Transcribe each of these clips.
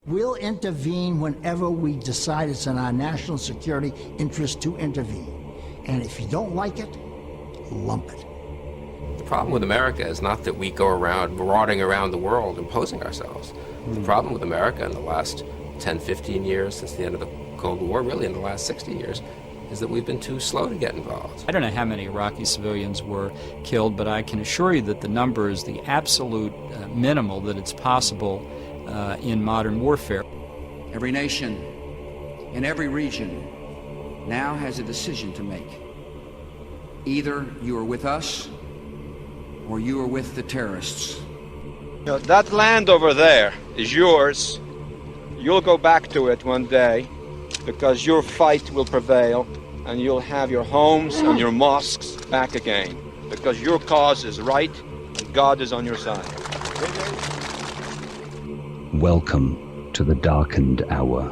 We'll intervene whenever we decide it's in our national security interest to intervene. And if you don't like it, lump it. The problem with America is not that we go around marauding around the world imposing ourselves. The problem with America in the last 10, 15 years since the end of the Cold War, really in the last 60 years, is that we've been too slow to get involved. I don't know how many Iraqi civilians were killed, but I can assure you that the number is the absolute minimal that it's possible in modern warfare. Every nation in every region now has a decision to make. Either you are with us or you are with the terrorists. You know, that land over there is yours. You'll go back to it one day because your fight will prevail and you'll have your homes and your mosques back again because your cause is right and God is on your side. Welcome to the darkened hour.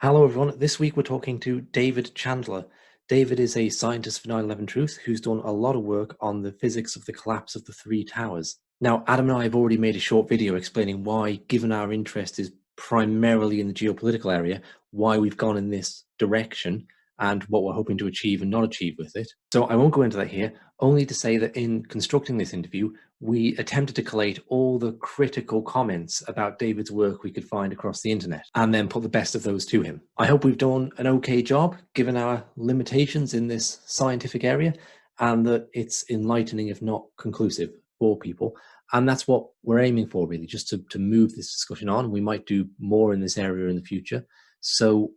Hello everyone, this week we're talking to David Chandler. David is a scientist for 9/11 Truth who's done a lot of work on the physics of the collapse of the Three Towers. Now, Adam and I have already made a short video explaining why, given our interest is primarily in the geopolitical area, why we've gone in this direction and what we're hoping to achieve and not achieve with it. So I won't go into that here, only to say that in constructing this interview, we attempted to collate all the critical comments about David's work we could find across the internet, and then put the best of those to him. I hope we've done an okay job, given our limitations in this scientific area, and that it's enlightening, if not conclusive, for people. And that's what we're aiming for, really, just to move this discussion on. We might do more in this area in the future. So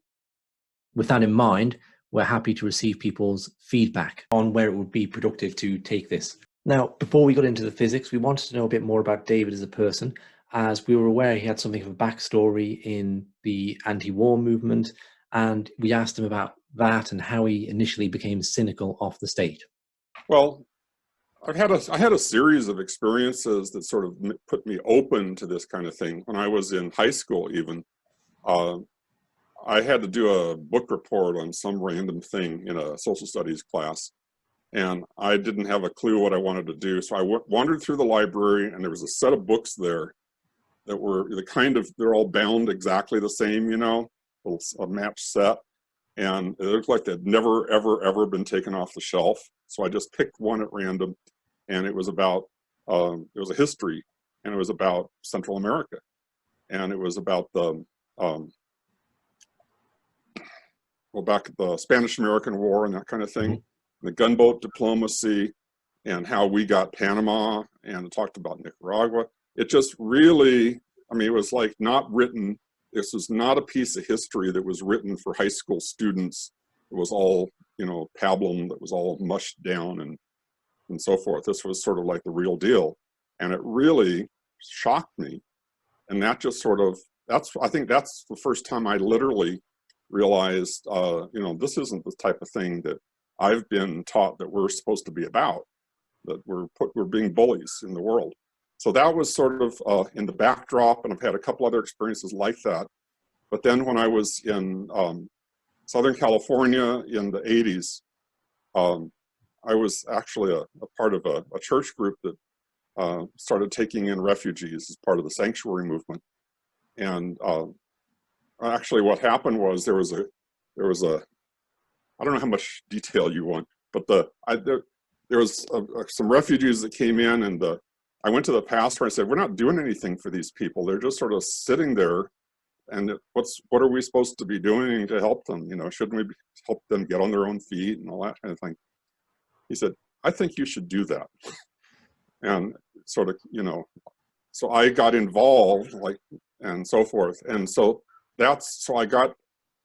with that in mind, we're happy to receive people's feedback on where it would be productive to take this. Now, before we got into the physics, we wanted to know a bit more about David as a person, as we were aware he had something of a backstory in the anti-war movement, and we asked him about that and how he initially became cynical of the state. Well, I had a series of experiences that sort of put me open to this kind of thing. When I was in high school, even, I had to do a book report on some random thing in a social studies class, and I didn't have a clue what I wanted to do. So I wandered through the library, and there was a set of books there that were they're all bound exactly the same, you know, a matched set. And it looked like they'd never, ever, ever been taken off the shelf. So I just picked one at random, and it was about, it was a history, and it was about Central America. And it was about the, back at the Spanish-American War and that kind of thing, the gunboat diplomacy, and how we got Panama, and it talked about Nicaragua. It just really, I mean, it was like not written. This was not a piece of history that was written for high school students. It was all, you know, pablum that was all mushed down and so forth. This was sort of like the real deal. And it really shocked me. And that just sort of, I think that's the first time I literally realized, you know, this isn't the type of thing that I've been taught that we're supposed to be about, that we're being bullies in the world. So that was sort of in the backdrop, and I've had a couple other experiences like that. But then when I was in Southern California in the 80s, I was actually a part of a church group that started taking in refugees as part of the sanctuary movement. And actually what happened was there was a, I don't know how much detail you want, but there was some refugees that came in, and I went to the pastor and I said, we're not doing anything for these people. They're just sort of sitting there, and what are we supposed to be doing to help them? You know, shouldn't we help them get on their own feet and all that kind of thing? He said, I think you should do that. And sort of, you know, so I got involved, like, and so forth. And so so I got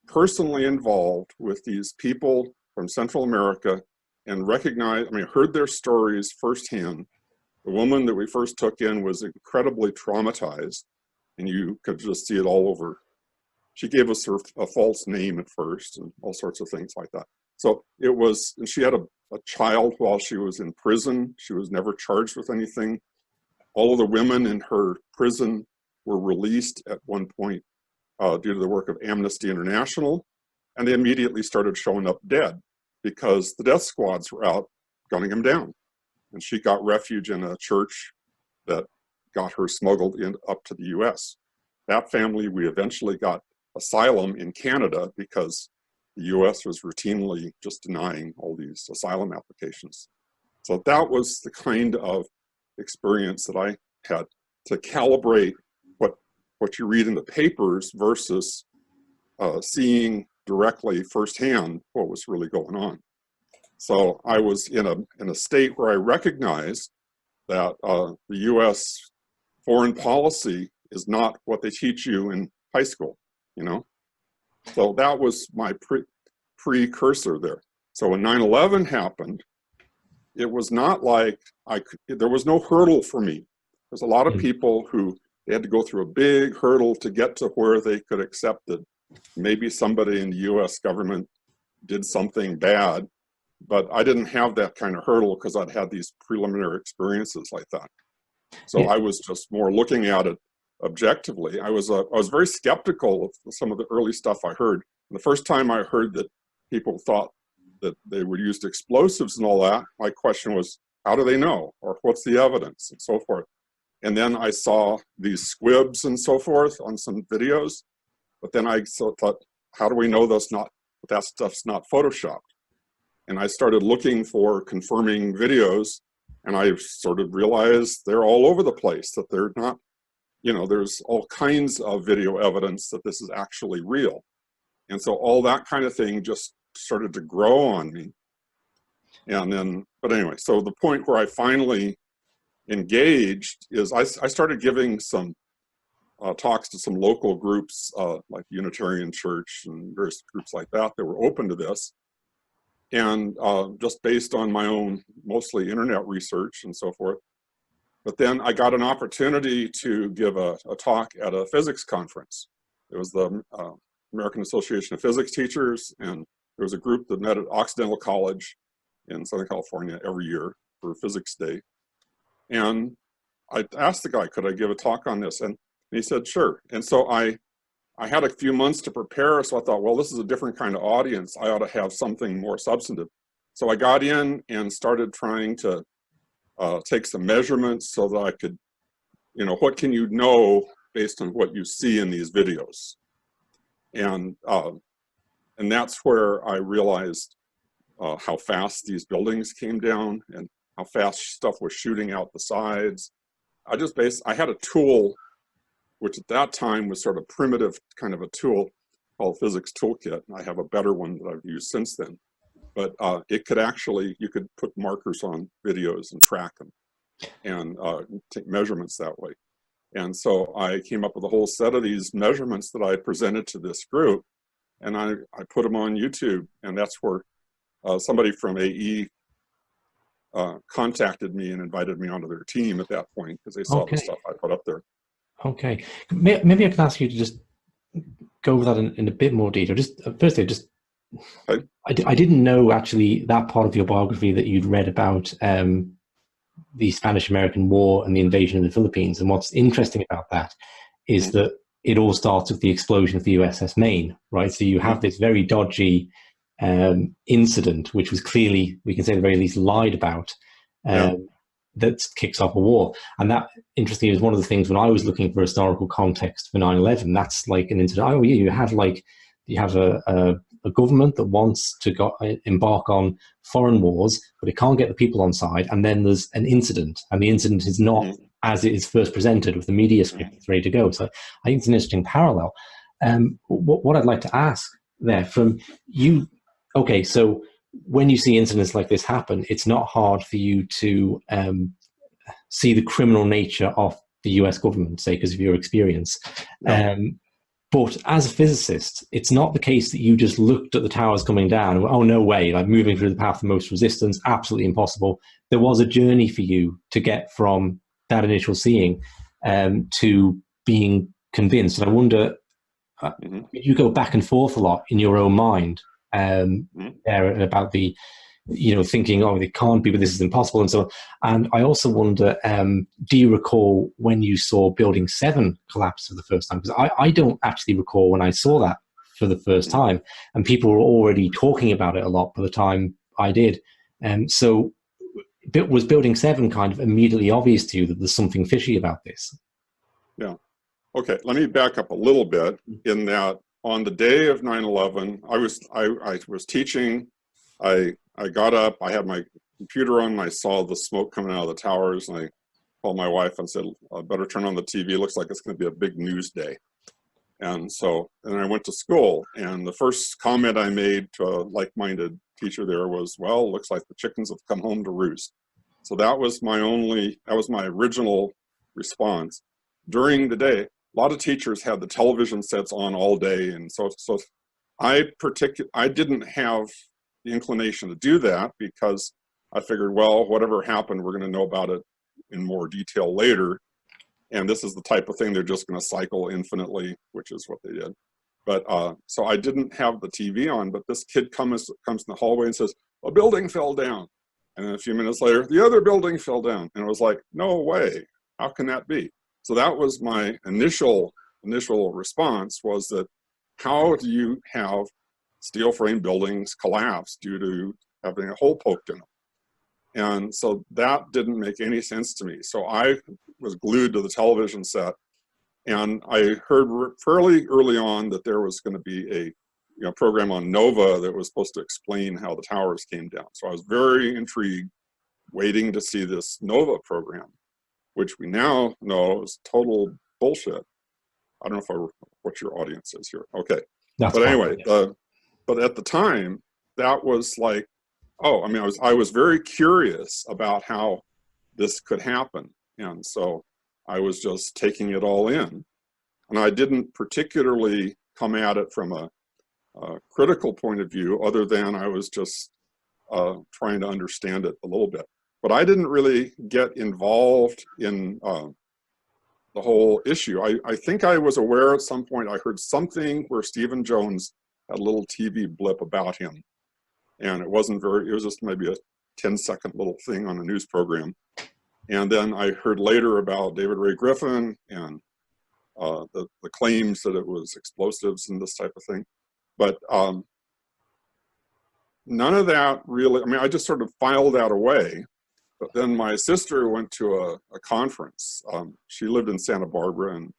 personally involved with these people from Central America and heard their stories firsthand. The woman that we first took in was incredibly traumatized, and you could just see it all over. She gave us a false name at first and all sorts of things like that. So it was, and she had a child while she was in prison. She was never charged with anything. All of the women in her prison were released at one point due to the work of Amnesty International, and they immediately started showing up dead because the death squads were out gunning them down. And she got refuge in a church that got her smuggled up to the US. That family, we eventually got asylum in Canada because the US was routinely just denying all these asylum applications. So that was the kind of experience that I had to calibrate what you read in the papers versus seeing directly firsthand what was really going on. So I was in a state where I recognized that the US foreign policy is not what they teach you in high school, you know? So that was my precursor there. So when 9/11 happened, it was not like there was no hurdle for me. There's a lot of people who they had to go through a big hurdle to get to where they could accept that maybe somebody in the US government did something bad, but I didn't have that kind of hurdle because I'd had these preliminary experiences like that. So I was just more looking at it objectively. I was very skeptical of some of the early stuff I heard. And the first time I heard that people thought that they would use explosives and all that, my question was, how do they know? Or what's the evidence and so forth? And then I saw these squibs and so forth on some videos. But then I thought, how do we know that stuff's not Photoshopped? And I started looking for confirming videos, and I sort of realized they're all over the place, that they're not, you know, there's all kinds of video evidence that this is actually real. And so all that kind of thing just started to grow on me. And then, but anyway, so the point where I finally engaged is I started giving some talks to some local groups like Unitarian Church and various groups like that were open to this. And just based on my own mostly internet research and so forth. But then I got an opportunity to give a talk at a physics conference. It was the American Association of Physics Teachers, and there was a group that met at Occidental College in Southern California every year for Physics Day. And I asked the guy, could I give a talk on this? And he said, sure. And so I had a few months to prepare, so I thought, well, this is a different kind of audience. I ought to have something more substantive. So I got in and started trying to take some measurements so that I could, you know, what can you know based on what you see in these videos? And that's where I realized how fast these buildings came down and how fast stuff was shooting out the sides. I had a tool, which at that time was sort of primitive kind of a tool called Physics Toolkit. And I have a better one that I've used since then. But it could actually, you could put markers on videos and track them and take measurements that way. And so I came up with a whole set of these measurements that I presented to this group, and I put them on YouTube. And that's where somebody from AE contacted me and invited me onto their team at that point because they saw the stuff I put up there. Okay, maybe I can ask you to just go over that in a bit more detail. Just firstly, I didn't know actually that part of your biography that you'd read about the Spanish-American War and the invasion of the Philippines. And what's interesting about that is that it all starts with the explosion of the USS Maine, right? So you have this very dodgy incident, which was clearly, we can say at the very least, lied about. That kicks off a war. And that, interestingly, is one of the things when I was looking for historical context for 9/11, that's like an incident. Oh, yeah, you have a government that wants to embark on foreign wars, but it can't get the people on side. And then there's an incident, and the incident is not as it is first presented with the media script ready to go. So I think it's an interesting parallel. What I'd like to ask there from you, okay, so when you see incidents like this happen, it's not hard for you to see the criminal nature of the US government, say, because of your experience. But as a physicist, it's not the case that you just looked at the towers coming down and went, oh, no way, like moving through the path of most resistance, absolutely impossible. There was a journey for you to get from that initial seeing to being convinced. And I wonder, you go back and forth a lot in your own mind there about the, thinking, oh, it can't be, but this is impossible, and so on. And I also wonder, do you recall when you saw Building 7 collapse for the first time? Because I don't actually recall when I saw that for the first time, and people were already talking about it a lot by the time I did. So was building 7 kind of immediately obvious to you that there's something fishy about this? Yeah. Okay, let me back up a little bit in that on the day of 9/11, I was teaching. I got up, I had my computer on, and I saw the smoke coming out of the towers, and I called my wife and said, I better turn on the TV. It looks like it's going to be a big news day. And so, and I went to school, and the first comment I made to a like-minded teacher there was, well, looks like the chickens have come home to roost. So that was my original response. During the day, a lot of teachers had the television sets on all day, and so I didn't have the inclination to do that because I figured, well, whatever happened, we're going to know about it in more detail later. And this is the type of thing they're just going to cycle infinitely, which is what they did. But so I didn't have the TV on, but this kid comes in the hallway and says, a building fell down. And then a few minutes later, the other building fell down. And I was like, no way, how can that be? So that was my initial response, was that how do you have steel frame buildings collapse due to having a hole poked in them? And so that didn't make any sense to me. So I was glued to the television set, and I heard fairly early on that there was going to be a program on NOVA that was supposed to explain how the towers came down. So I was very intrigued, waiting to see this NOVA program, which we now know is total bullshit. I don't know what your audience is here. Okay. That's but anyway, yeah. But at the time, that was like, oh, I mean, I was very curious about how this could happen. And so I was just taking it all in. And I didn't particularly come at it from a critical point of view, other than I was just trying to understand it a little bit. But I didn't really get involved in the whole issue. I think I was aware at some point, I heard something where Stephen Jones had a little TV blip about him. And it was just maybe a 10-second little thing on a news program. And then I heard later about David Ray Griffin and the claims that it was explosives and this type of thing. But none of that really, I mean, I just sort of filed that away. But then my sister went to a conference. She lived in Santa Barbara, and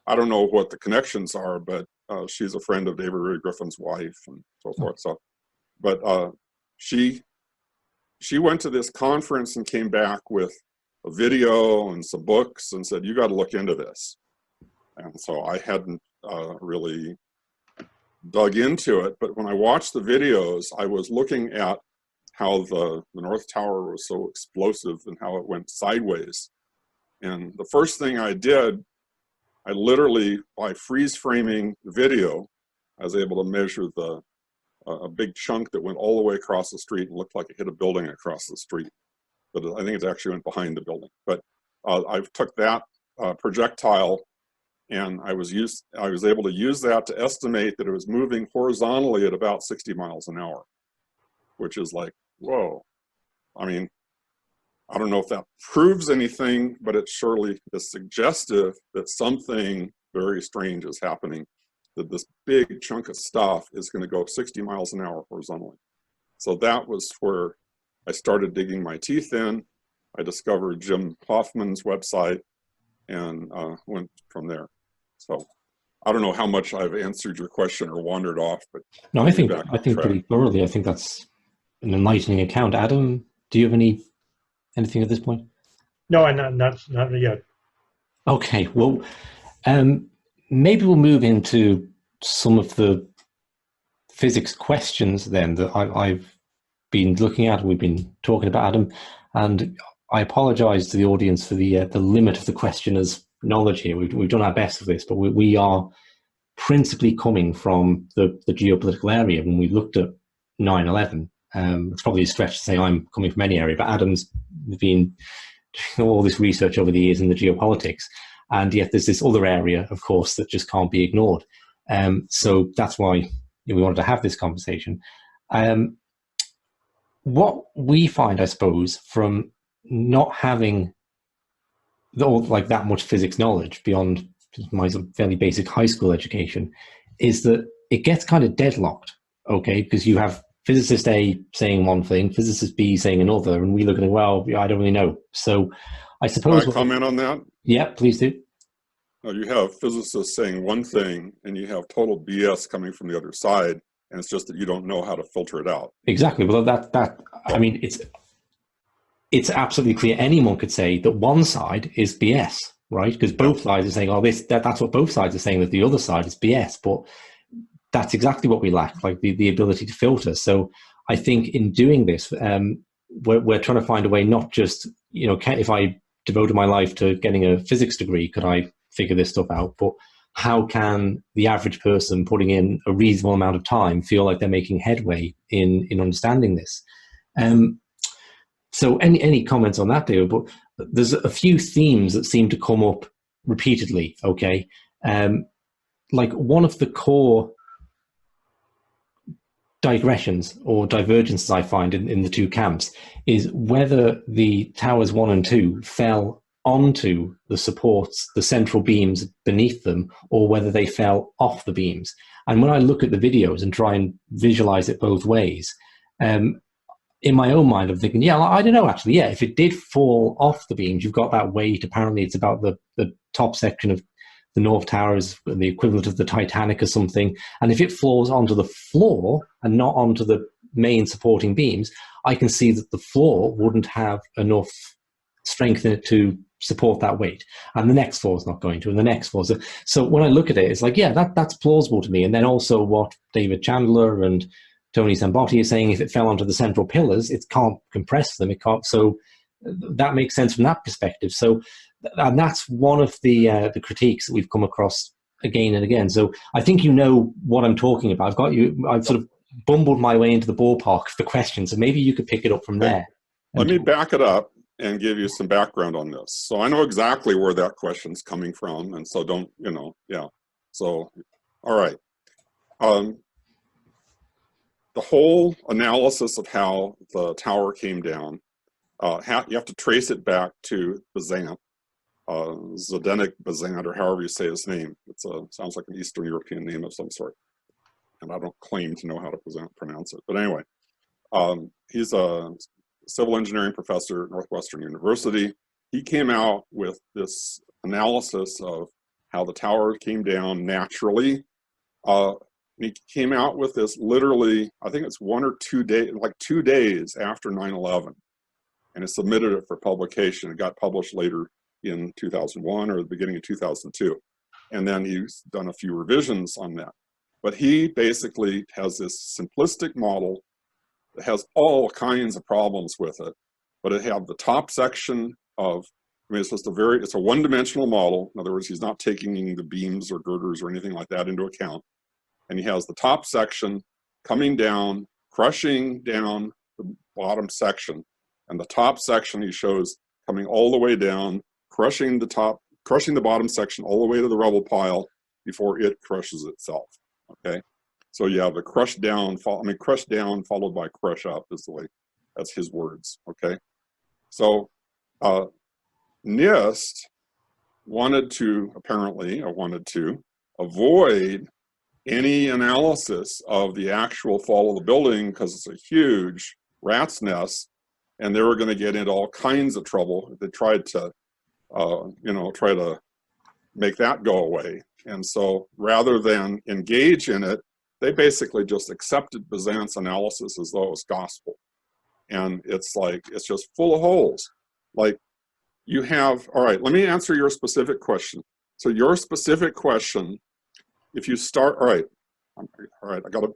I don't know what the connections are, but she's a friend of David Ray Griffin's wife and so forth. So, but she went to this conference and came back with a video and some books and said, you got to look into this. And so I hadn't really dug into it, but when I watched the videos, I was looking at how the North Tower was so explosive and how it went sideways. And the first thing I did, I literally, by freeze framing the video, I was able to measure a big chunk that went all the way across the street and looked like it hit a building across the street. But I think it actually went behind the building. But I took that projectile, and I was able to use that to estimate that it was moving horizontally at about 60 miles an hour, which is like, whoa. I mean, I don't know if that proves anything, but it surely is suggestive that something very strange is happening, that this big chunk of stuff is going to go 60 miles an hour horizontally. So that was where I started digging my teeth in. I discovered Jim Hoffman's website and went from there. So I don't know how much I've answered your question or wandered off, but no, I think pretty thoroughly. I think that's an enlightening account. Adam, do you have anything at this point? No, not yet. Okay, well, maybe we'll move into some of the physics questions then that I've been looking at. We've been talking about, Adam, and I apologize to the audience for the limit of the questioner's knowledge here. We've done our best with this, but we are principally coming from the geopolitical area. When we looked at 9/11, it's probably a stretch to say I'm coming from any area, but Adam's been doing all this research over the years in the geopolitics, and yet there's this other area, of course, that just can't be ignored. So that's why we wanted to have this conversation. What we find, I suppose, from not having that much physics knowledge beyond my fairly basic high school education, is that it gets kind of deadlocked, okay? Because you have physicist A saying one thing, physicist B saying another, and we look at it, well, I don't really know. So I suppose... Can I comment on that? Yeah, please do. You have physicists saying one thing, and you have total BS coming from the other side, and it's just that you don't know how to filter it out. Exactly. Well, I mean, it's absolutely clear. Anyone could say that one side is BS, right? Because both sides are saying, oh, that's what both sides are saying, that the other side is BS. But that's exactly what we lack, like the ability to filter. So I think in doing this, we're trying to find a way, not just, if I devoted my life to getting a physics degree, could I figure this stuff out? But how can the average person putting in a reasonable amount of time feel like they're making headway in understanding this? So any comments on that, David? But there's a few themes that seem to come up repeatedly, okay? Like one of the core digressions or divergences I find in the two camps is whether the towers 1 and 2 fell onto the supports, the central beams beneath them, or whether they fell off the beams. And when I look at the videos and try and visualize it both ways, in my own mind, I'm thinking, yeah, I don't know, actually, yeah, if it did fall off the beams, you've got that weight. Apparently, it's about the top section of the North Tower is the equivalent of the Titanic or something. And if it falls onto the floor and not onto the main supporting beams, I can see that the floor wouldn't have enough strength in it to support that weight. And the next floor is not going to, and the next floor. So when I look at it, it's like, yeah, that's plausible to me. And then also what David Chandler and Tony Zambotti is saying, if it fell onto the central pillars, it can't compress them. It can't. So that makes sense from that perspective. So, and that's one of the critiques that we've come across again and again. So I think you know what I'm talking about. I've sort of bumbled my way into the ballpark of the question. So maybe you could pick it up from there. Let me back it up and give you some background on this. So I know exactly where that question's coming from. And so don't, yeah. So, all right. The whole analysis of how the tower came down, you have to trace it back to Bazant, Zdeněk Bazant, or however you say his name. It sounds like an Eastern European name of some sort. And I don't claim to know how to pronounce it. But anyway, he's a civil engineering professor at Northwestern University. He came out with this analysis of how the tower came down naturally. He came out with this literally, I think it's 1 or 2 days, like 2 days after 9/11. And it submitted it for publication. It got published later in 2001 or the beginning of 2002. And then he's done a few revisions on that. But he basically has this simplistic model that has all kinds of problems with it. But it had the top section of, it's just it's a one-dimensional model. In other words, he's not taking the beams or girders or anything like that into account. And he has the top section coming down, crushing down the bottom section. And the top section he shows coming all the way down, crushing the bottom section all the way to the rubble pile before it crushes itself. Okay, so you have the crush down followed by crush up is the way, that's his words. Okay, so NIST wanted to avoid any analysis of the actual fall of the building because it's a huge rat's nest, and they were going to get into all kinds of trouble if they tried to, try to make that go away. And so rather than engage in it, they basically just accepted Bazant's analysis as though it was gospel. And it's like, it's just full of holes. Like you have, all right, let me answer your specific question. So your specific question, if you start, okay, I'm going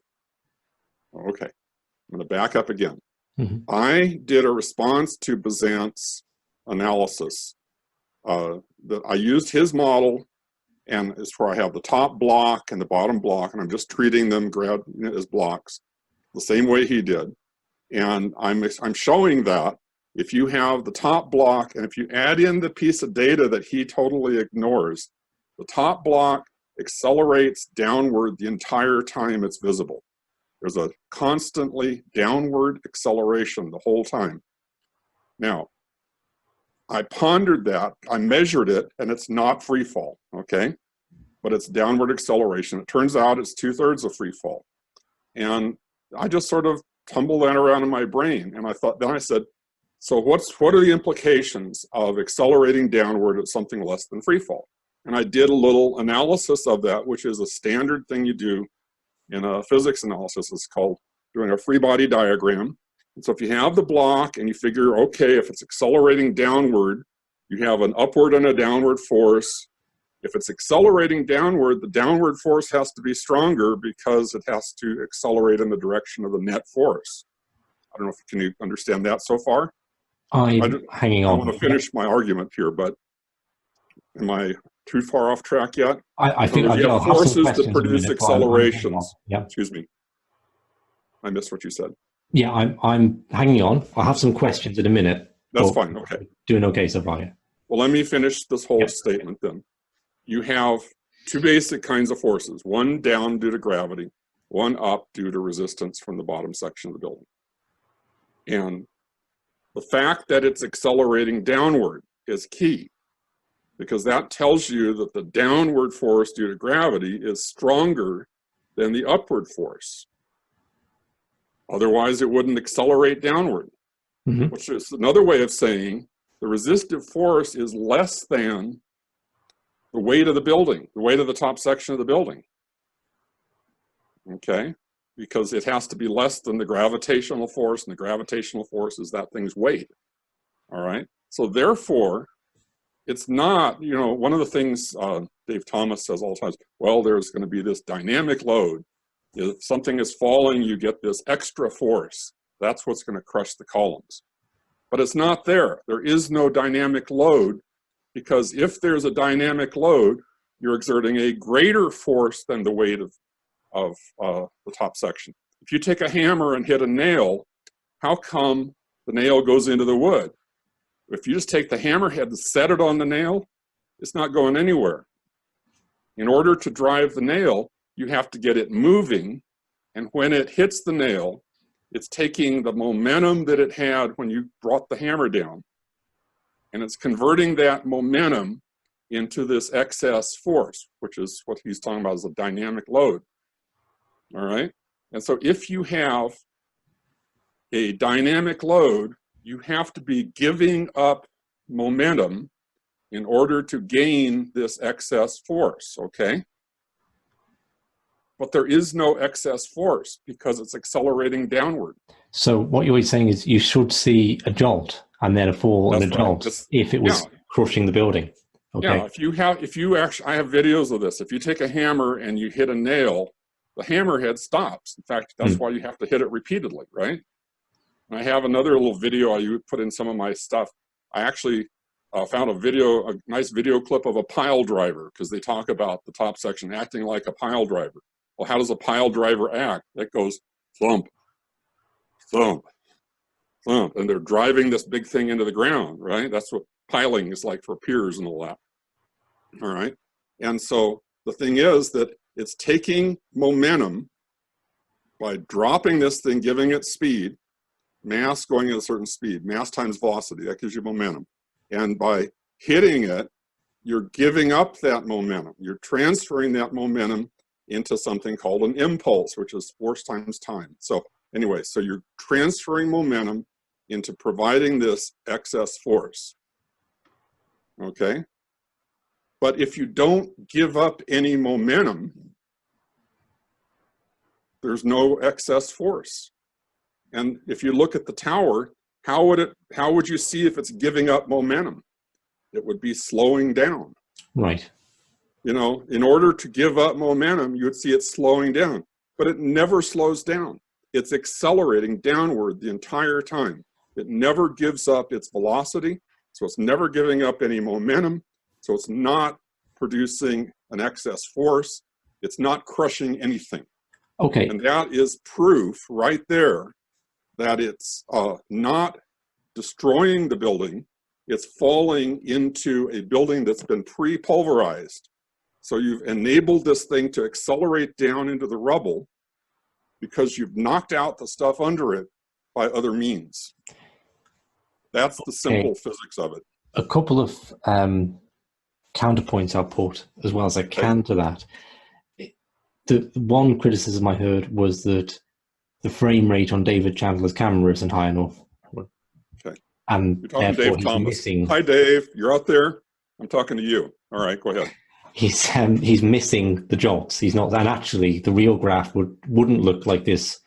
to back up again. Mm-hmm. I did a response to Bazant's analysis that I used his model, and it's where I have the top block and the bottom block, and I'm just treating them as blocks the same way he did. And I'm showing that if you have the top block and if you add in the piece of data that he totally ignores, the top block accelerates downward the entire time it's visible. There's a constantly downward acceleration the whole time. Now, I pondered that, I measured it, and it's not free fall, okay? But it's downward acceleration. It turns out it's 2/3 of free fall. And I just sort of tumble that around in my brain. And then I said, so what are the implications of accelerating downward at something less than free fall? And I did a little analysis of that, which is a standard thing you do in a physics analysis. It's called doing a free body diagram. And so if you have the block and you figure, okay, if it's accelerating downward, you have an upward and a downward force. If it's accelerating downward, the downward force has to be stronger because it has to accelerate in the direction of the net force. I don't know if you can understand that so far. Hanging on. I want to finish my argument here, but am I too far off track yet? I think you have forces that produce accelerations. Yeah. Excuse me. I missed what you said. Yeah, I'm hanging on. I'll have some questions in a minute. That's fine. Okay. Doing okay so far. Yeah. Well, let me finish this whole statement then. You have two basic kinds of forces, one down due to gravity, one up due to resistance from the bottom section of the building. And the fact that it's accelerating downward is key, because that tells you that the downward force due to gravity is stronger than the upward force. Otherwise, it wouldn't accelerate downward, which is another way of saying the resistive force is less than the weight of the building, the weight of the top section of the building. Okay? Because it has to be less than the gravitational force, and the gravitational force is that thing's weight. All right? So therefore, it's not, you know, one of the things Dave Thomas says all the time, well, there's going to be this dynamic load. If something is falling, you get this extra force. That's what's going to crush the columns. But it's not there. There is no dynamic load, because if there's a dynamic load, you're exerting a greater force than the weight of the top section. If you take a hammer and hit a nail, how come the nail goes into the wood? If you just take the hammerhead and set it on the nail, it's not going anywhere. In order to drive the nail, you have to get it moving, and when it hits the nail, it's taking the momentum that it had when you brought the hammer down, and it's converting that momentum into this excess force, which is what he's talking about as a dynamic load. All right? And so if you have a dynamic load, you have to be giving up momentum in order to gain this excess force, okay? But there is no excess force because it's accelerating downward. So what you're saying is you should see a jolt and then a fall and a jolt if it was crushing the building. Okay. Yeah, if you actually, I have videos of this. If you take a hammer and you hit a nail, the hammerhead stops. In fact, that's why you have to hit it repeatedly, right? And I have another little video I put in some of my stuff. I actually found a nice video clip of a pile driver, because they talk about the top section acting like a pile driver. Well, how does a pile driver act? It goes thump, thump, thump, and they're driving this big thing into the ground, right? That's what piling is like for piers and all that. All right. And so the thing is that it's taking momentum by dropping this thing, giving it speed, mass going at a certain speed, mass times velocity, that gives you momentum. And by hitting it, you're giving up that momentum. You're transferring that momentum into something called an impulse, which is force times time. So anyway, so you're transferring momentum into providing this excess force. Okay? But if you don't give up any momentum, there's no excess force. And if you look at the tower, how would you see if it's giving up momentum? It would be slowing down. Right. You know, in order to give up momentum, you would see it slowing down, but it never slows down. It's accelerating downward the entire time. It never gives up its velocity, so it's never giving up any momentum, so it's not producing an excess force. It's not crushing anything. Okay. And that is proof right there that it's not destroying the building, it's falling into a building that's been pre-pulverized. So you've enabled this thing to accelerate down into the rubble because you've knocked out the stuff under it by other means. That's the simple physics of it. A couple of counterpoints I'll put as well as I can to that. The one criticism I heard was that the frame rate on David Chandler's camera isn't high enough. Okay. And You're talking to therefore Dave he's Thomas. missing. Hi, Dave. You're out there. I'm talking to you. All right, go ahead. He's missing the jolts. He's not, and actually the real graph wouldn't look like this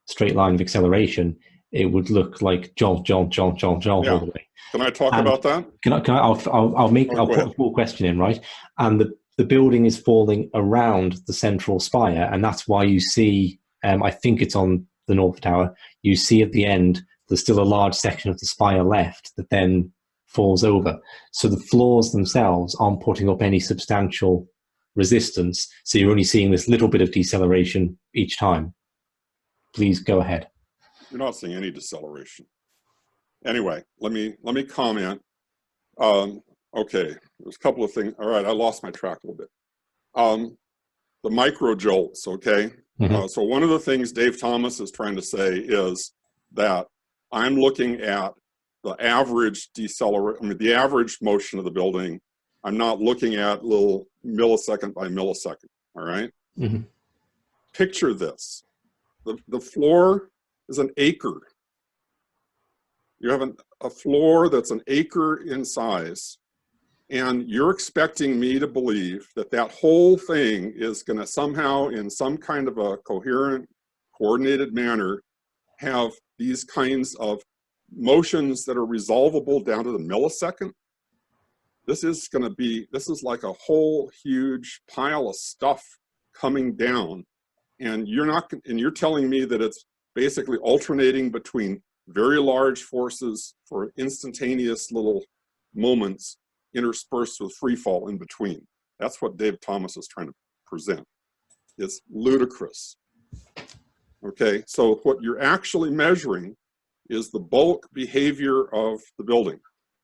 straight line of acceleration. It would look like jolt, jolt, jolt, jolt, jolt all the way. Can I talk about that? I'll put a full question in, right? And the building is falling around the central spire, and that's why you see, I think it's on the North Tower, you see at the end, there's still a large section of the spire left that then falls over. So the floors themselves aren't putting up any substantial resistance, so you're only seeing this little bit of deceleration each time. Please go ahead. You're not seeing any deceleration. Anyway, let me comment. Okay, there's a couple of things. All right, I lost my track a little bit. The micro jolts, okay? So one of the things Dave Thomas is trying to say is that I'm looking at the average the average motion of the building. I'm not looking at little millisecond by millisecond, all right? Picture this. The floor is an acre. You have a floor that's an acre in size, and you're expecting me to believe that that whole thing is going to somehow, in some kind of a coherent, coordinated manner, have these kinds of motions that are resolvable down to the millisecond. This is like a whole huge pile of stuff coming down, and you're telling me that it's basically alternating between very large forces for instantaneous little moments interspersed with free fall in between. That's what Dave Thomas is trying to present. It's ludicrous. Okay, so what you're actually measuring is the bulk behavior of the building.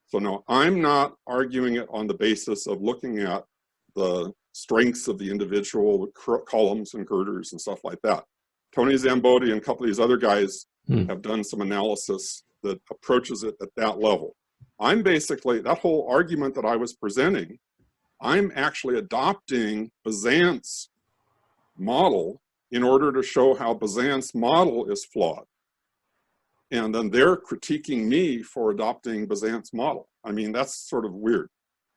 So now I'm not arguing it on the basis of looking at the strengths of the individual columns and girders and stuff like that. Tony Zambodi and a couple of these other guys have done some analysis that approaches it at that level. I'm basically, that whole argument that I was presenting, I'm actually adopting Bazant's model in order to show how Bazant's model is flawed. And then they're critiquing me for adopting Bazant's model. I mean, that's sort of weird.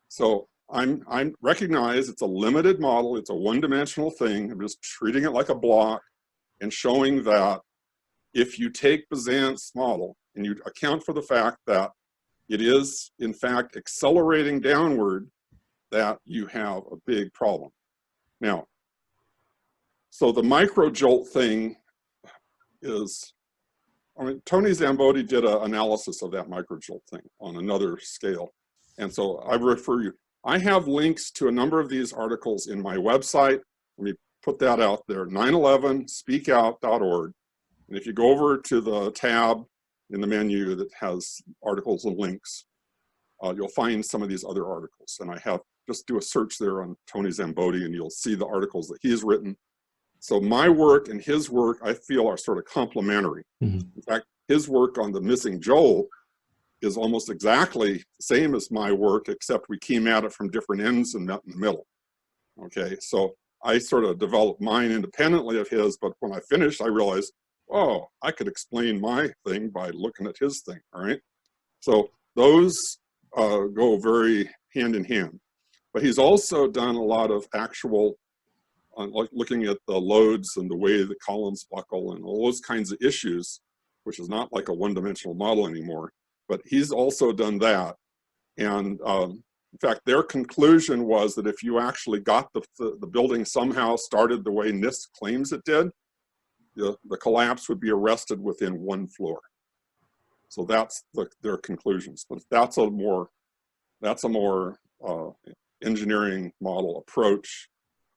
So I recognize it's a limited model, it's a one-dimensional thing. I'm just treating it like a block and showing that if you take Bazant's model and you account for the fact that it is, in fact, accelerating downward, that you have a big problem. Now, so the micro jolt thing is, I mean, Tony Zambodi did an analysis of that micro jolt thing on another scale. And so I refer you, I have links to a number of these articles in my website. Let me put that out there, 911speakout.org. And if you go over to the tab in the menu that has articles and links, you'll find some of these other articles. And I have, just do a search there on Tony Zambodi and you'll see the articles that he's written. So my work and his work, I feel, are sort of complementary. In fact, his work on the missing jolt is almost exactly the same as my work, except we came at it from different ends and met in the middle. Okay, so I sort of developed mine independently of his, but when I finished, I realized, oh, I could explain my thing by looking at his thing, all right? So those go very hand in hand. But he's also done a lot of actual, like looking at the loads and the way the columns buckle and all those kinds of issues, which is not like a one-dimensional model anymore. But he's also done that. And in fact, their conclusion was that if you actually got the building somehow started the way NIST claims it did, the collapse would be arrested within one floor. So that's their conclusions. But that's a more engineering model approach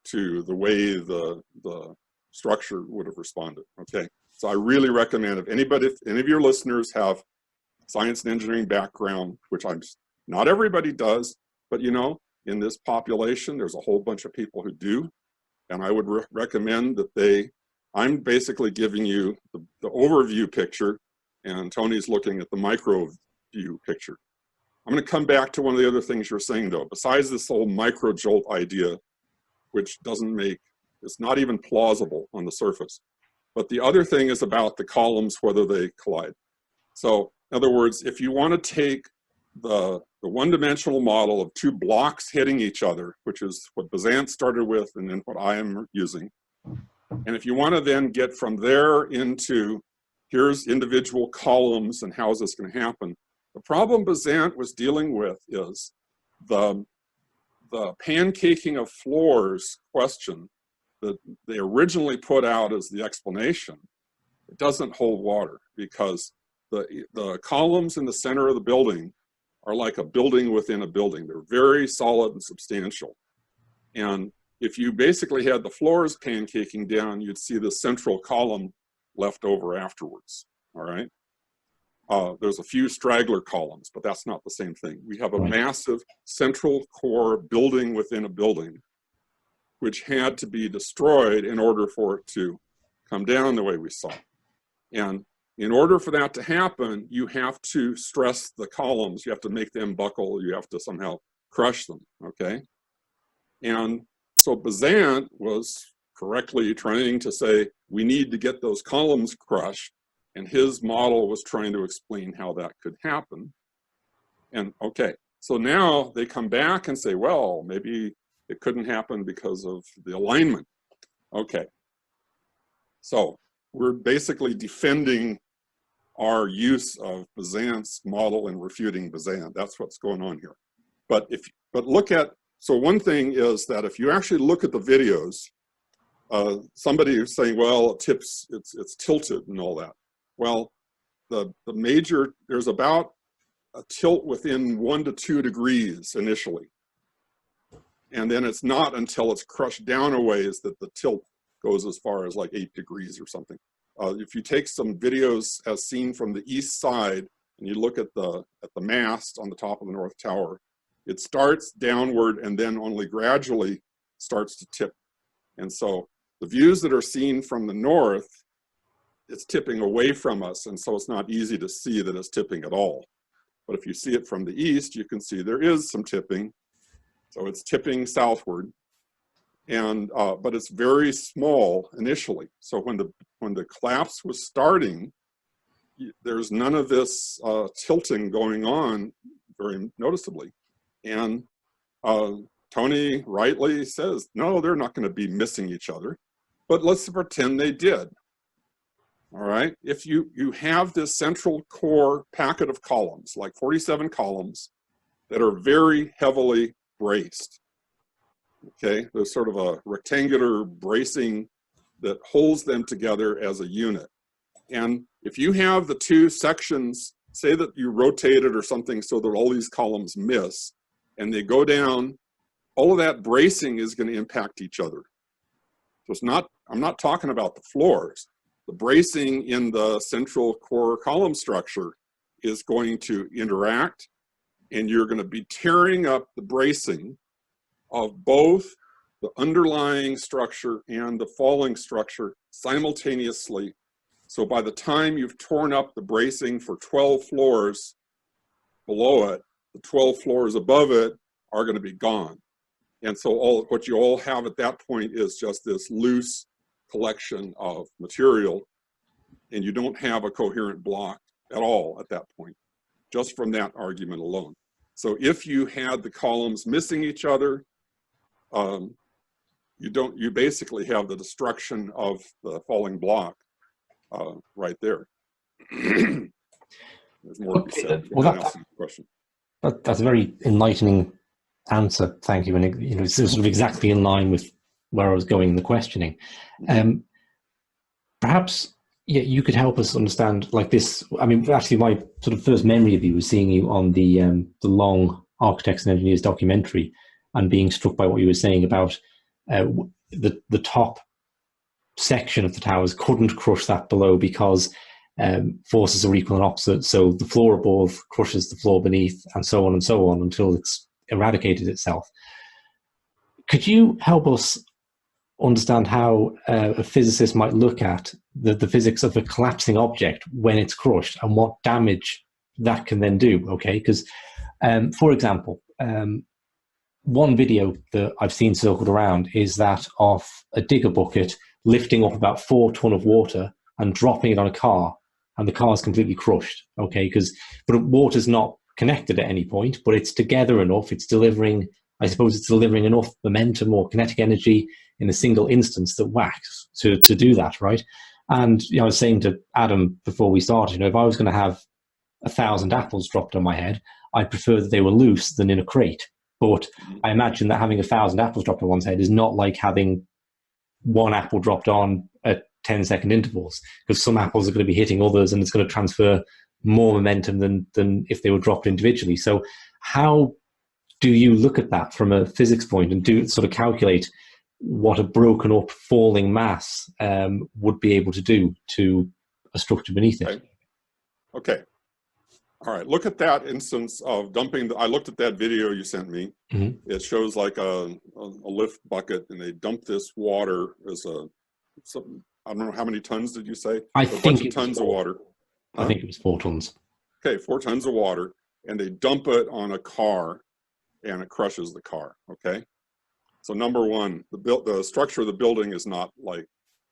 to the way the structure would have responded. Okay, so I really recommend, if any of your listeners have science and engineering background, which not everybody does, but you know, in this population, there's a whole bunch of people who do, and I would recommend that I'm basically giving you the overview picture, and Tony's looking at the micro view picture. I'm going to come back to one of the other things you're saying, though. Besides this whole micro jolt idea, which it's not even plausible on the surface, But the other thing is about the columns, whether they collide. So in other words, if you want to take the one-dimensional model of two blocks hitting each other, which is what Bazant started with and then what I am using, and if you want to then get from there into here's individual columns and how is this going to happen, the problem Bazant was dealing with is the pancaking of floors question that they originally put out as the explanation. It doesn't hold water because the columns in the center of the building are like a building within a building. They're very solid and substantial. And if you basically had the floors pancaking down, you'd see the central column left over afterwards, all right? There's a few straggler columns, but that's not the same thing. We have a massive central core building within a building, which had to be destroyed in order for it to come down the way we saw. And in order for that to happen, you have to stress the columns. You have to make them buckle. You have to somehow crush them, okay? And so Bazant was correctly trying to say, we need to get those columns crushed. And his model was trying to explain how that could happen. And okay, so now they come back and say, well, maybe it couldn't happen because of the alignment. Okay, so we're basically defending our use of Bazant's model and refuting Bazant. That's what's going on here. But look at, so one thing is that if you actually look at the videos, somebody is saying, well, it tips, it's tilted and all that. Well, the major, there's about a tilt within 1 to 2 degrees initially. And then it's not until it's crushed down a ways that the tilt goes as far as like 8 degrees or something. If you take some videos as seen from the east side and you look at the mast on the top of the North Tower, it starts downward and then only gradually starts to tip. And so the views that are seen from the north, it's tipping away from us, and so it's not easy to see that it's tipping at all. But if you see it from the east, you can see there is some tipping. So it's tipping southward, and but it's very small initially. So when the collapse was starting, there's none of this tilting going on very noticeably. And Tony rightly says, no, they're not going to be missing each other, but let's pretend they did. All right, if you have this central core packet of columns, like 47 columns, that are very heavily braced, okay? There's sort of a rectangular bracing that holds them together as a unit. And if you have the two sections, say that you rotate it or something so that all these columns miss, and they go down, all of that bracing is going to impact each other. So it's not, I'm not talking about the floors. The bracing in the central core column structure is going to interact, and you're going to be tearing up the bracing of both the underlying structure and the falling structure simultaneously. So by the time you've torn up the bracing for 12 floors below it, the 12 floors above it are going to be gone. And so what you all have at that point is just this loose collection of material, and you don't have a coherent block at all at that point, just from that argument alone. So if you had the columns missing each other, you basically have the destruction of the falling block right there. There's more to be said. Well, that's a very enlightening answer, thank you. And it's sort of exactly in line with where I was going in the questioning. Perhaps you could help us understand like this. I mean, actually, my sort of first memory of you was seeing you on the Long Architects and Engineers documentary, and being struck by what you were saying about the top section of the towers couldn't crush that below because forces are equal and opposite. So the floor above crushes the floor beneath, and so on until it's eradicated itself. Could you help us understand how a physicist might look at the physics of a collapsing object when it's crushed and what damage that can then do? Okay, because for example, one video that I've seen circled around is that of a digger bucket lifting up about 4 tons of water and dropping it on a car, and the car is completely crushed. Okay, but water's not connected at any point, but it's together enough. It's delivering, I suppose, it's delivering enough momentum or kinetic energy in a single instance that whacks to do that, right? And I was saying to Adam before we started, if I was going to have 1,000 apples dropped on my head, I'd prefer that they were loose than in a crate. But I imagine that having 1,000 apples dropped on one's head is not like having one apple dropped on at 10-second intervals, because some apples are going to be hitting others and it's going to transfer more momentum than if they were dropped individually. So how do you look at that from a physics point and do sort of calculate what a broken up falling mass would be able to do to a structure beneath it? Okay. All right, look at that instance of dumping. I looked at that video you sent me. Mm-hmm. It shows like a lift bucket, and they dump this water as I don't know how many tons did you say? I a think bunch of it tons was of 4. water. Huh? I think it was 4 tons. Okay, 4 tons of water, and they dump it on a car, and it crushes the car. Okay, so number one, the structure of the building is not like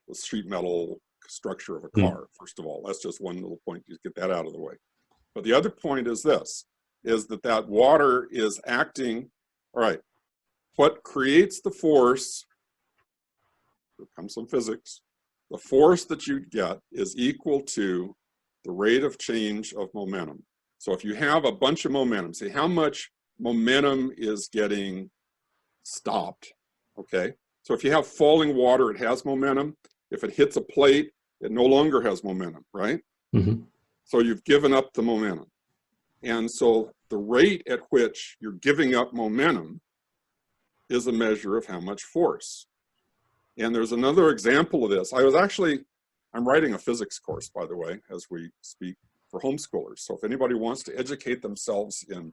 the sheet metal structure of a car. First of all, that's just one little point. You get that out of the way. But the other point is this, is that water is acting, all right, what creates the force, here comes some physics, the force that you get is equal to the rate of change of momentum. So if you have a bunch of momentum, see how much momentum is getting stopped, okay? So if you have falling water, it has momentum. If it hits a plate, it no longer has momentum, right? Mm-hmm. So you've given up the momentum. And so the rate at which you're giving up momentum is a measure of how much force. And there's another example of this. I'm writing a physics course, by the way, as we speak, for homeschoolers. So if anybody wants to educate themselves in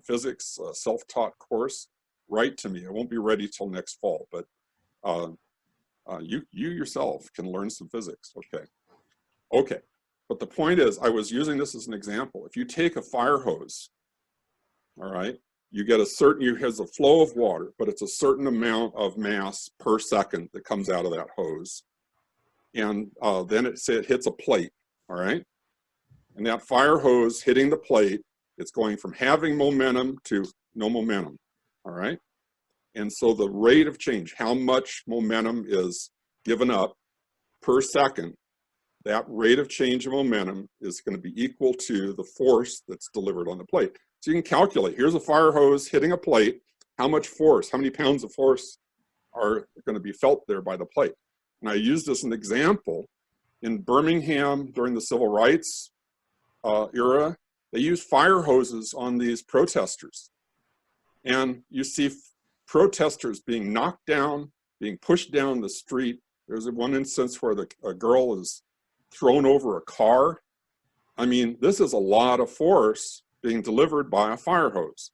physics, a self-taught course, write to me. It won't be ready till next fall, but you yourself can learn some physics, okay. But the point is, I was using this as an example. If you take a fire hose, all right, you get has a flow of water, but it's a certain amount of mass per second that comes out of that hose. And then it hits a plate, all right? And that fire hose hitting the plate, it's going from having momentum to no momentum, all right? And so the rate of change, how much momentum is given up per second, that rate of change of momentum is going to be equal to the force that's delivered on the plate. So you can calculate, here's a fire hose hitting a plate, how much force, how many pounds of force are going to be felt there by the plate. And I used this as an example. In Birmingham during the civil rights era, they used fire hoses on these protesters. And you see protesters being knocked down, being pushed down the street. There's one instance where a girl is thrown over a car. I mean, this is a lot of force being delivered by a fire hose.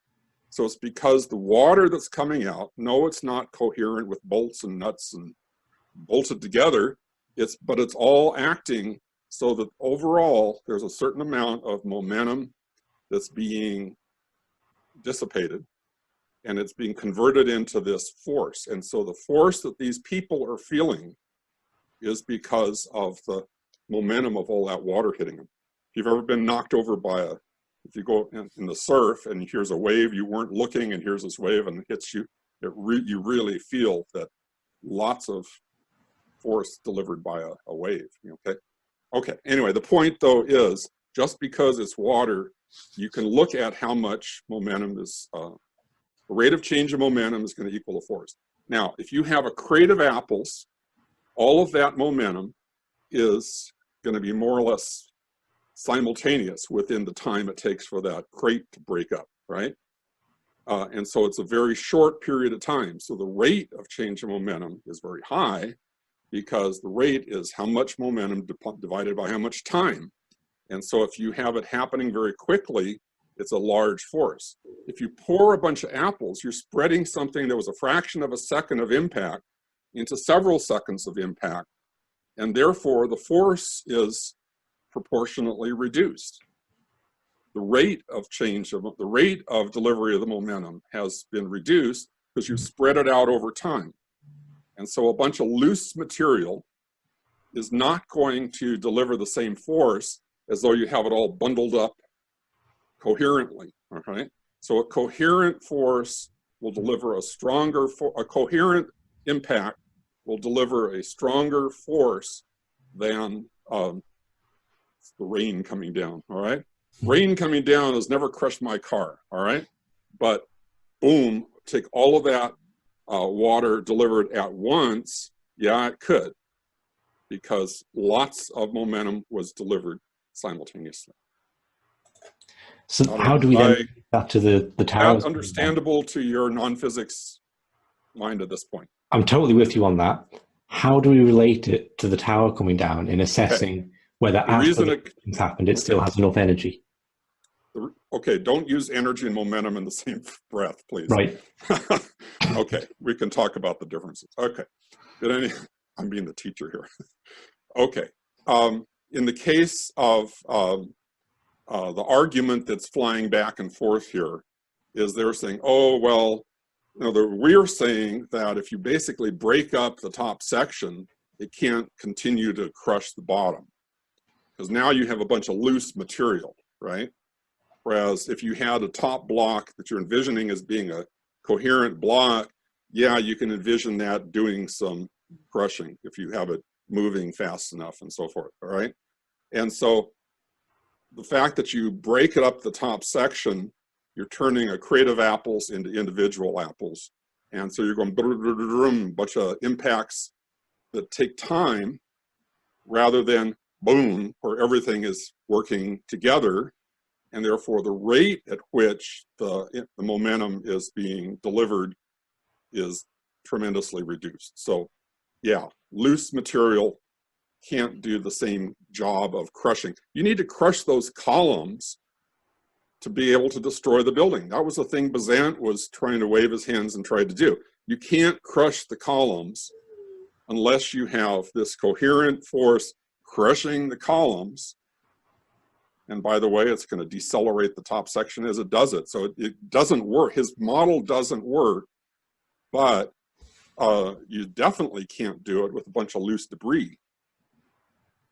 So it's because the water that's coming out, no, it's not coherent with bolts and nuts and bolted together, but it's all acting so that overall there's a certain amount of momentum that's being dissipated, and it's being converted into this force. And so the force that these people are feeling is because of the momentum of all that water hitting them. If you've ever been knocked over if you go in the surf and here's a wave, you weren't looking, and here's this wave and it hits you, you really feel that lots of force delivered by a wave, okay? Okay, anyway, the point though is, just because it's water, you can look at how much momentum is, the rate of change of momentum is going to equal the force. Now, if you have a crate of apples, all of that momentum is going to be more or less simultaneous within the time it takes for that crate to break up, right? And so it's a very short period of time. So the rate of change of momentum is very high because the rate is how much momentum divided by how much time. And so if you have it happening very quickly, it's a large force. If you pour a bunch of apples, you're spreading something that was a fraction of a second of impact into several seconds of impact. And therefore, the force is proportionately reduced. The rate of delivery of the momentum has been reduced because you spread it out over time. And so a bunch of loose material is not going to deliver the same force as though you have it all bundled up coherently, all right? So a coherent force will deliver a stronger, a coherent impact will deliver a stronger force than the rain coming down, all right? Rain coming down has never crushed my car, all right? But boom, take all of that water delivered at once, yeah, it could, because lots of momentum was delivered simultaneously. So how do we then link that to the towers? That's understandable to your non-physics mind at this point. I'm totally with you on that. How do we relate it to the tower coming down in assessing whether after things happened, it still has enough energy? Okay, don't use energy and momentum in the same breath, please. Right. Okay, we can talk about the differences. Okay, I'm being the teacher here. Okay, in the case of the argument that's flying back and forth here is they're saying, oh, well, we're saying that if you basically break up the top section, it can't continue to crush the bottom, because now you have a bunch of loose material, right? Whereas if you had a top block that you're envisioning as being a coherent block, yeah, you can envision that doing some crushing if you have it moving fast enough and so forth, all right? And so the fact that you break it up the top section, you're turning a crate of apples into individual apples. And so you're going a bunch of impacts that take time rather than boom, where everything is working together. And therefore the rate at which the momentum is being delivered is tremendously reduced. So yeah, loose material can't do the same job of crushing. You need to crush those columns to be able to destroy the building. That was the thing Bazant was trying to wave his hands and try to do. You can't crush the columns unless you have this coherent force crushing the columns. And by the way, it's going to decelerate the top section as it does it. So it doesn't work. His model doesn't work, but you definitely can't do it with a bunch of loose debris.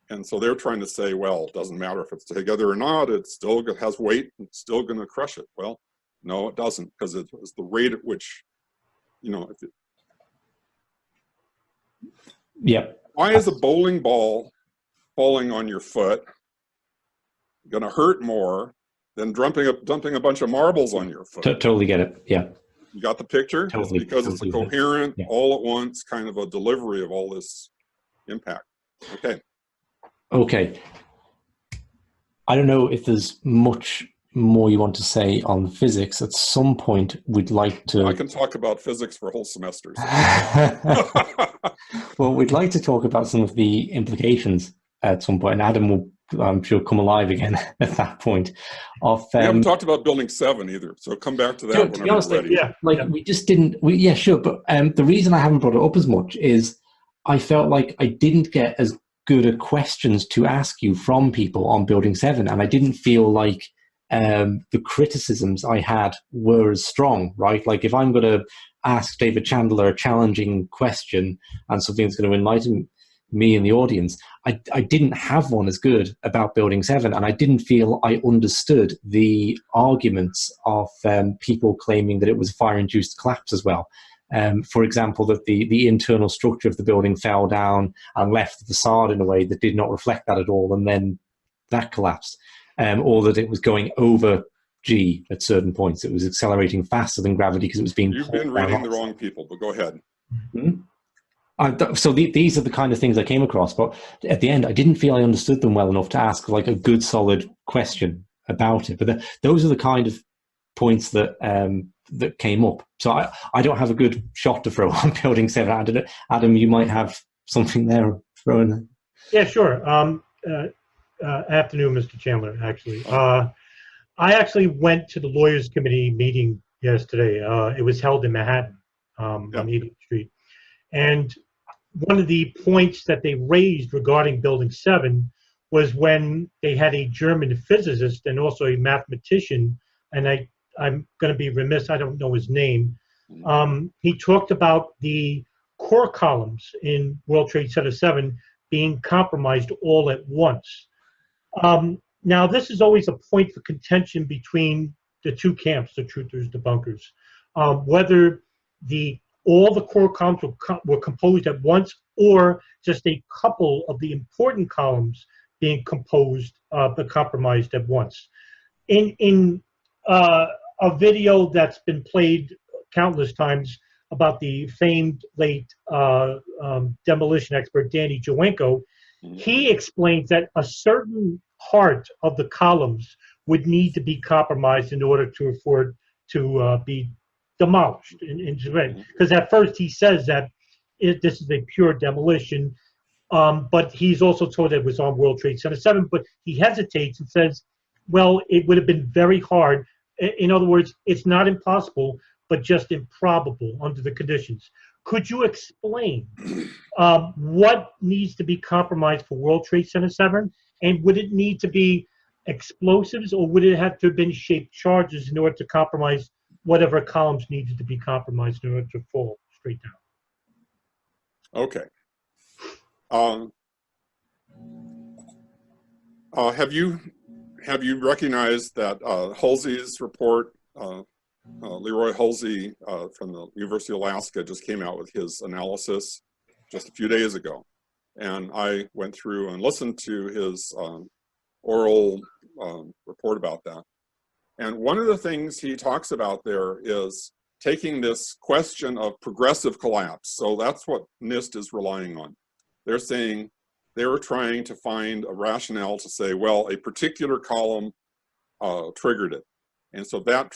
And so they're trying to say, well, it doesn't matter if it's together or not, it still has weight, it's still going to crush it. Well, no, it doesn't, because it's the rate at which, if it... Yep. Why is a bowling ball falling on your foot going to hurt more than dumping a bunch of marbles on your foot? Totally get it, yeah. You got the picture? Totally. It's because it's a coherent, all at once kind of a delivery of all this impact. Okay. Okay. I don't know if there's much more you want to say on physics. At some point, we'd like to... I can talk about physics for whole semesters. Well, we'd like to talk about some of the implications at some point, and Adam will, I'm sure, come alive again at that point. We haven't talked about building 7 either, so come back to that when I'm ready. We just didn't... yeah, sure, but the reason I haven't brought it up as much is I felt like I didn't get as good at questions to ask you from people on building 7, and I didn't feel like the criticisms I had were as strong, right? Like if I'm going to ask David Chandler a challenging question and something that's going to enlighten me and the audience, I didn't have one as good about building 7, and I didn't feel I understood the arguments of people claiming that it was fire-induced collapse as well. For example, that the internal structure of the building fell down and left the facade in a way that did not reflect that at all, and then that collapsed. Or that it was going over G at certain points. It was accelerating faster than gravity because it was being... You've been reading the wrong people, but go ahead. Mm-hmm. So these are the kind of things I came across, but at the end, I didn't feel I understood them well enough to ask like a good, solid question about it. But those are the kind of points that that came up. So I don't have a good shot to throw on building 7. I don't know. Adam, you might have something there thrown. Yeah, sure. Afternoon, Mr. Chandler, actually. I actually went to the Lawyers Committee meeting yesterday. It was held in Manhattan on 80th Street. And one of the points that they raised regarding Building 7 was when they had a German physicist and also a mathematician, and I'm going to be remiss, I don't know his name. He talked about the core columns in World Trade Center 7 being compromised all at once. Now, this is always a point for contention between the two camps, the truthers, the bunkers, whether all the core columns were composed at once, or just a couple of the important columns being composed but compromised at once. In a video that's been played countless times about the famed late demolition expert Danny Jowenko, he explains that a certain part of the columns would need to be compromised in order to afford to be demolished. Because at first he says that this is a pure demolition, but he's also told that it was on World Trade Center 7, but he hesitates and says, well, it would have been very hard. In other words, it's not impossible, but just improbable under the conditions. Could you explain what needs to be compromised for World Trade Center 7? And would it need to be explosives, or would it have to have been shaped charges in order to compromise whatever columns needed to be compromised in order to fall straight down? Okay. Have you recognized that Halsey's report, Leroy Halsey from the University of Alaska just came out with his analysis just a few days ago, and I went through and listened to his oral report about that. And one of the things he talks about there is taking this question of progressive collapse. So that's what NIST is relying on. They're saying they were trying to find a rationale to say, well, a particular column triggered it. And so that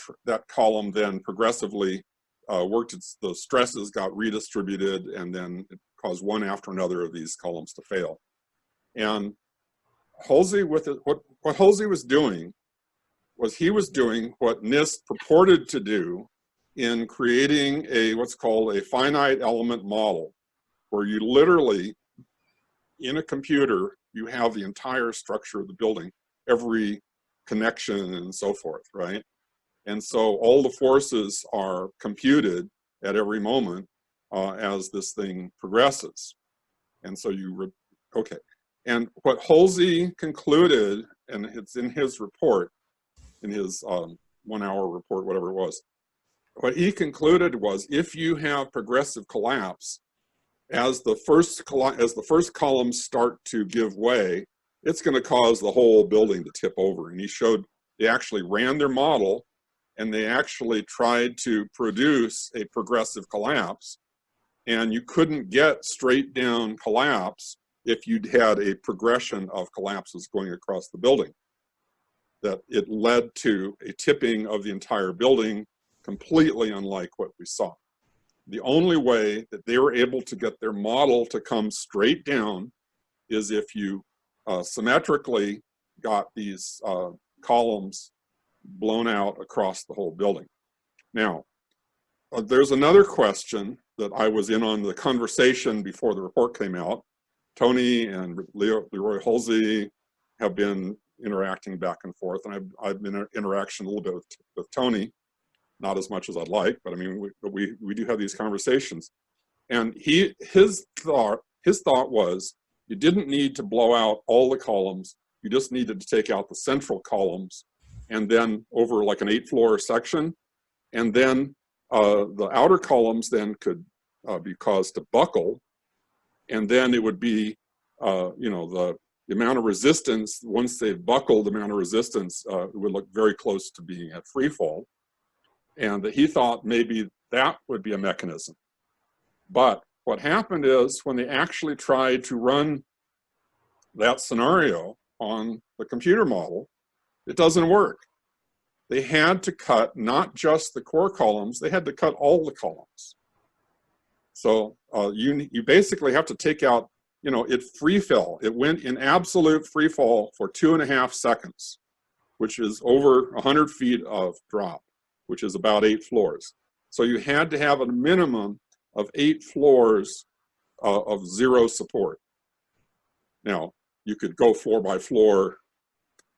column then progressively worked, the stresses got redistributed, and then it caused one after another of these columns to fail. And Halsey, what Halsey was doing was he was doing what NIST purported to do in creating what's called a finite element model, where you literally, in a computer, you have the entire structure of the building, every connection and so forth, right? And so all the forces are computed at every moment as this thing progresses. And so okay. And what Halsey concluded, and it's in his report, in his 1 hour report, whatever it was, what he concluded was, if you have progressive collapse, as the first columns start to give way, it's going to cause the whole building to tip over. And he showed, they actually ran their model, and they actually tried to produce a progressive collapse, and you couldn't get straight down collapse if you'd had a progression of collapses going across the building. That it led to a tipping of the entire building, completely unlike what we saw. The only way that they were able to get their model to come straight down is if you symmetrically got these columns blown out across the whole building. Now, there's another question that I was in on the conversation before the report came out. Tony and Leroy Halsey have been interacting back and forth, and I've been in interaction a little bit with Tony, not as much as I'd like, but I mean, we do have these conversations. And his thought was, you didn't need to blow out all the columns, you just needed to take out the central columns, and then over like an 8-floor section, and then the outer columns then could be caused to buckle, and then it would be, the amount of resistance, once they've buckled, the amount of resistance would look very close to being at free fall. And that he thought maybe that would be a mechanism. But what happened is, when they actually tried to run that scenario on the computer model, it doesn't work. They had to cut not just the core columns, they had to cut all the columns. So you basically have to take out, it free fell. It went in absolute free fall for 2.5 seconds, which is over 100 feet of drop, which is about 8 floors. So you had to have a minimum of 8 floors of zero support. Now, you could go floor by floor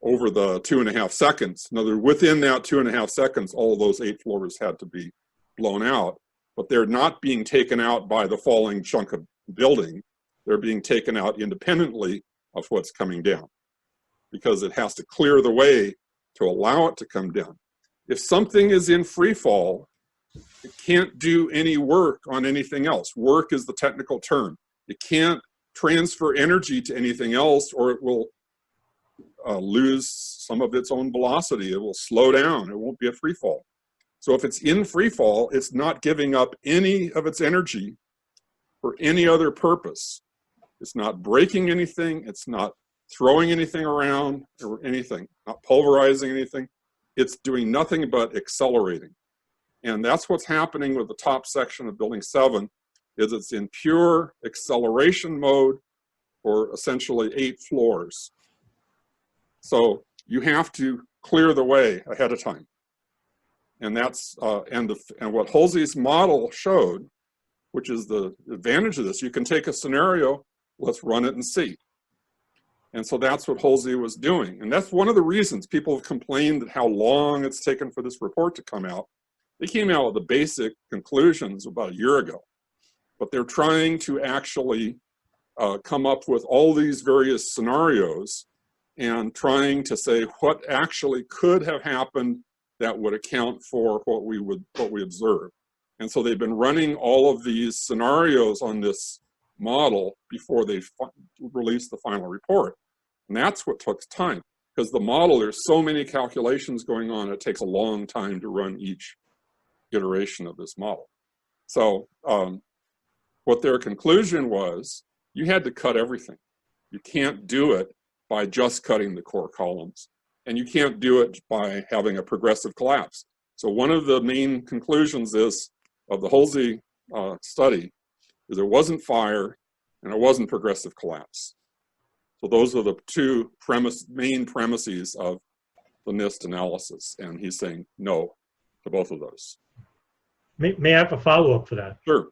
over the 2.5 seconds. In other words, within that 2.5 seconds, all of those 8 floors had to be blown out. but they're not being taken out by the falling chunk of building. They're being taken out independently of what's coming down, because it has to clear the way to allow it to come down. If something is in free fall, it can't do any work on anything else. Work is the technical term. It can't transfer energy to anything else, or it will lose some of its own velocity. It will slow down. It won't be a free fall. So if it's in free fall, it's not giving up any of its energy for any other purpose. It's not breaking anything. It's not throwing anything around or anything, not pulverizing anything. It's doing nothing but accelerating. And that's what's happening with the top section of Building 7, is it's in pure acceleration mode for essentially 8 floors. So you have to clear the way ahead of time. And that's and what Halsey's model showed, which is the advantage of this. You can take a scenario, let's run it and see. And so that's what Halsey was doing. And that's one of the reasons people have complained how long it's taken for this report to come out. They came out with the basic conclusions about a year ago, but they're trying to actually come up with all these various scenarios and trying to say what actually could have happened that would account for what we observed. And so they've been running all of these scenarios on this model before they released the final report. And that's what took time, because the model, there's so many calculations going on, it takes a long time to run each iteration of this model. So what their conclusion was, you had to cut everything. You can't do it by just cutting the core columns, and you can't do it by having a progressive collapse. So one of the main conclusions of the Halsey study is it wasn't fire and it wasn't progressive collapse. So those are the two main premises of the NIST analysis, and he's saying no to both of those. May I have a follow-up for that? Sure.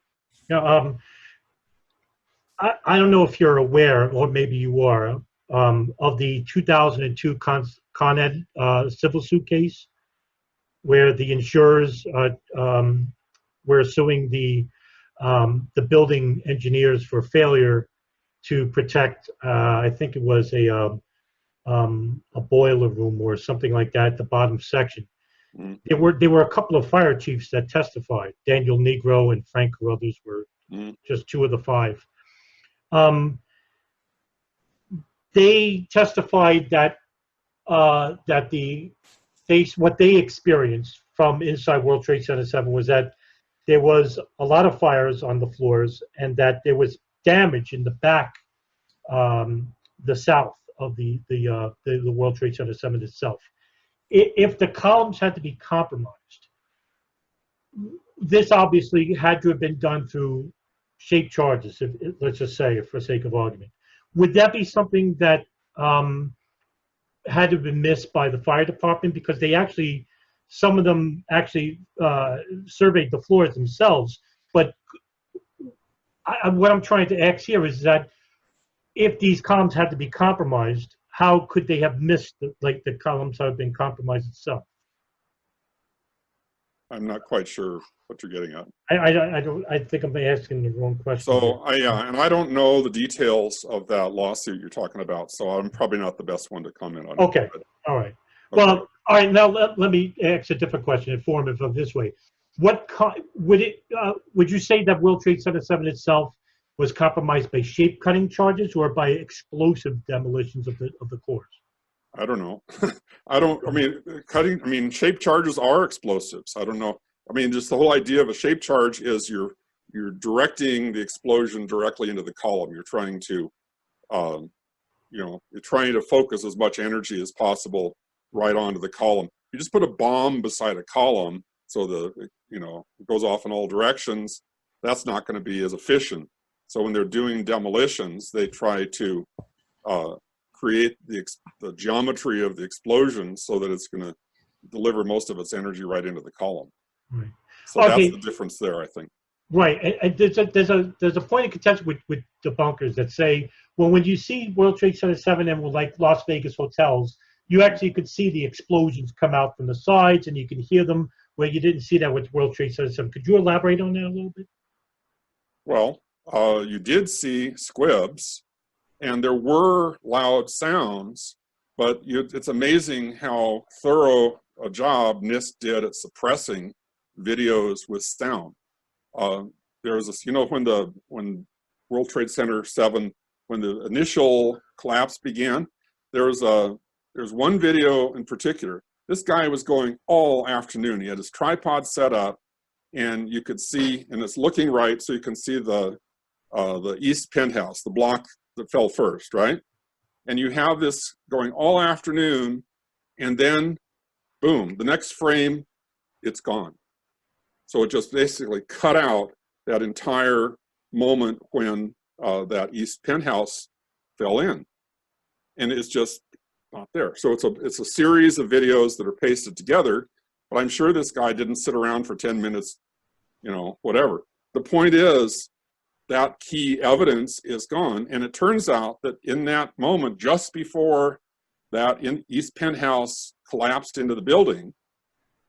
Yeah, I don't know if you're aware, or maybe you are, of the 2002 Con Ed civil suit case, where the insurers were suing the building engineers for failure to protect, I think it was a boiler room or something like that, the bottom section. There were a couple of fire chiefs that testified. Daniel Negro and Frank Carruthers were just 2 of the 5. They testified that what they experienced from inside World Trade Center 7 was that there was a lot of fires on the floors, and that there was damage in the back, the south of the World Trade Center 7 itself. If the columns had to be compromised, this obviously had to have been done through shape charges, let's just say, for sake of argument. Would that be something that had to have been missed by the fire department? Because they actually, some of them actually surveyed the floors themselves. But what I'm trying to ask here is that if these columns had to be compromised, how could they have missed the columns have been compromised itself? I'm not quite sure what you're getting at. I think I'm asking the wrong question. So and I don't know the details of that lawsuit you're talking about, so I'm probably not the best one to comment on. Okay, all right. Okay. Well, all right. Now let me ask a different question, informative of this way. What would you say that World Trade Center 7 itself was compromised by shape cutting charges or by explosive demolitions of the cores? I don't know. Shape charges are explosives. I don't know. I mean, just the whole idea of a shape charge is you're directing the explosion directly into the column. You're trying to, you're trying to focus as much energy as possible right onto the column. You just put a bomb beside a column, so it goes off in all directions. That's not going to be as efficient. So when they're doing demolitions, they try to create the geometry of the explosion so that it's going to deliver most of its energy right into the column. Right. So okay. That's the difference there, I think. Right, and there's a point of contention with debunkers that say, well, when you see World Trade Center 7 and like Las Vegas hotels, you actually could see the explosions come out from the sides, and you can hear them where you didn't see that with World Trade Center 7. Could you elaborate on that a little bit? Well, you did see squibs, and there were loud sounds, but it's amazing how thorough a job NIST did at suppressing videos with sound. There's this, you know, when World Trade Center 7, when the initial collapse began, there's one video in particular. This guy was going all afternoon. He had his tripod set up, and you could see, and it's looking right, so you can see the east penthouse, the block that fell first, right? And you have this going all afternoon, and then, boom, the next frame, it's gone. So it just basically cut out that entire moment when that east penthouse fell in. And it's just not there. So it's a series of videos that are pasted together, but I'm sure this guy didn't sit around for 10 minutes, you know, whatever. The point is that key evidence is gone. And it turns out that in that moment, just before that east penthouse collapsed into the building,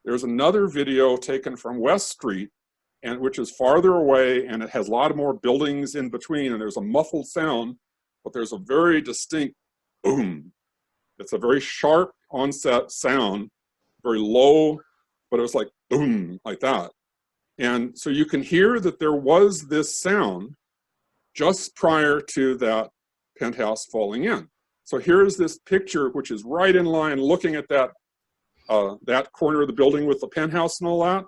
there's another video taken from West Street, and which is farther away, and it has a lot more buildings in between, and there's a muffled sound, but there's a very distinct boom. It's a very sharp onset sound, very low, but it was like boom, like that. And so you can hear that there was this sound just prior to that penthouse falling in. So here's this picture, which is right in line, looking at that corner of the building with the penthouse and all that.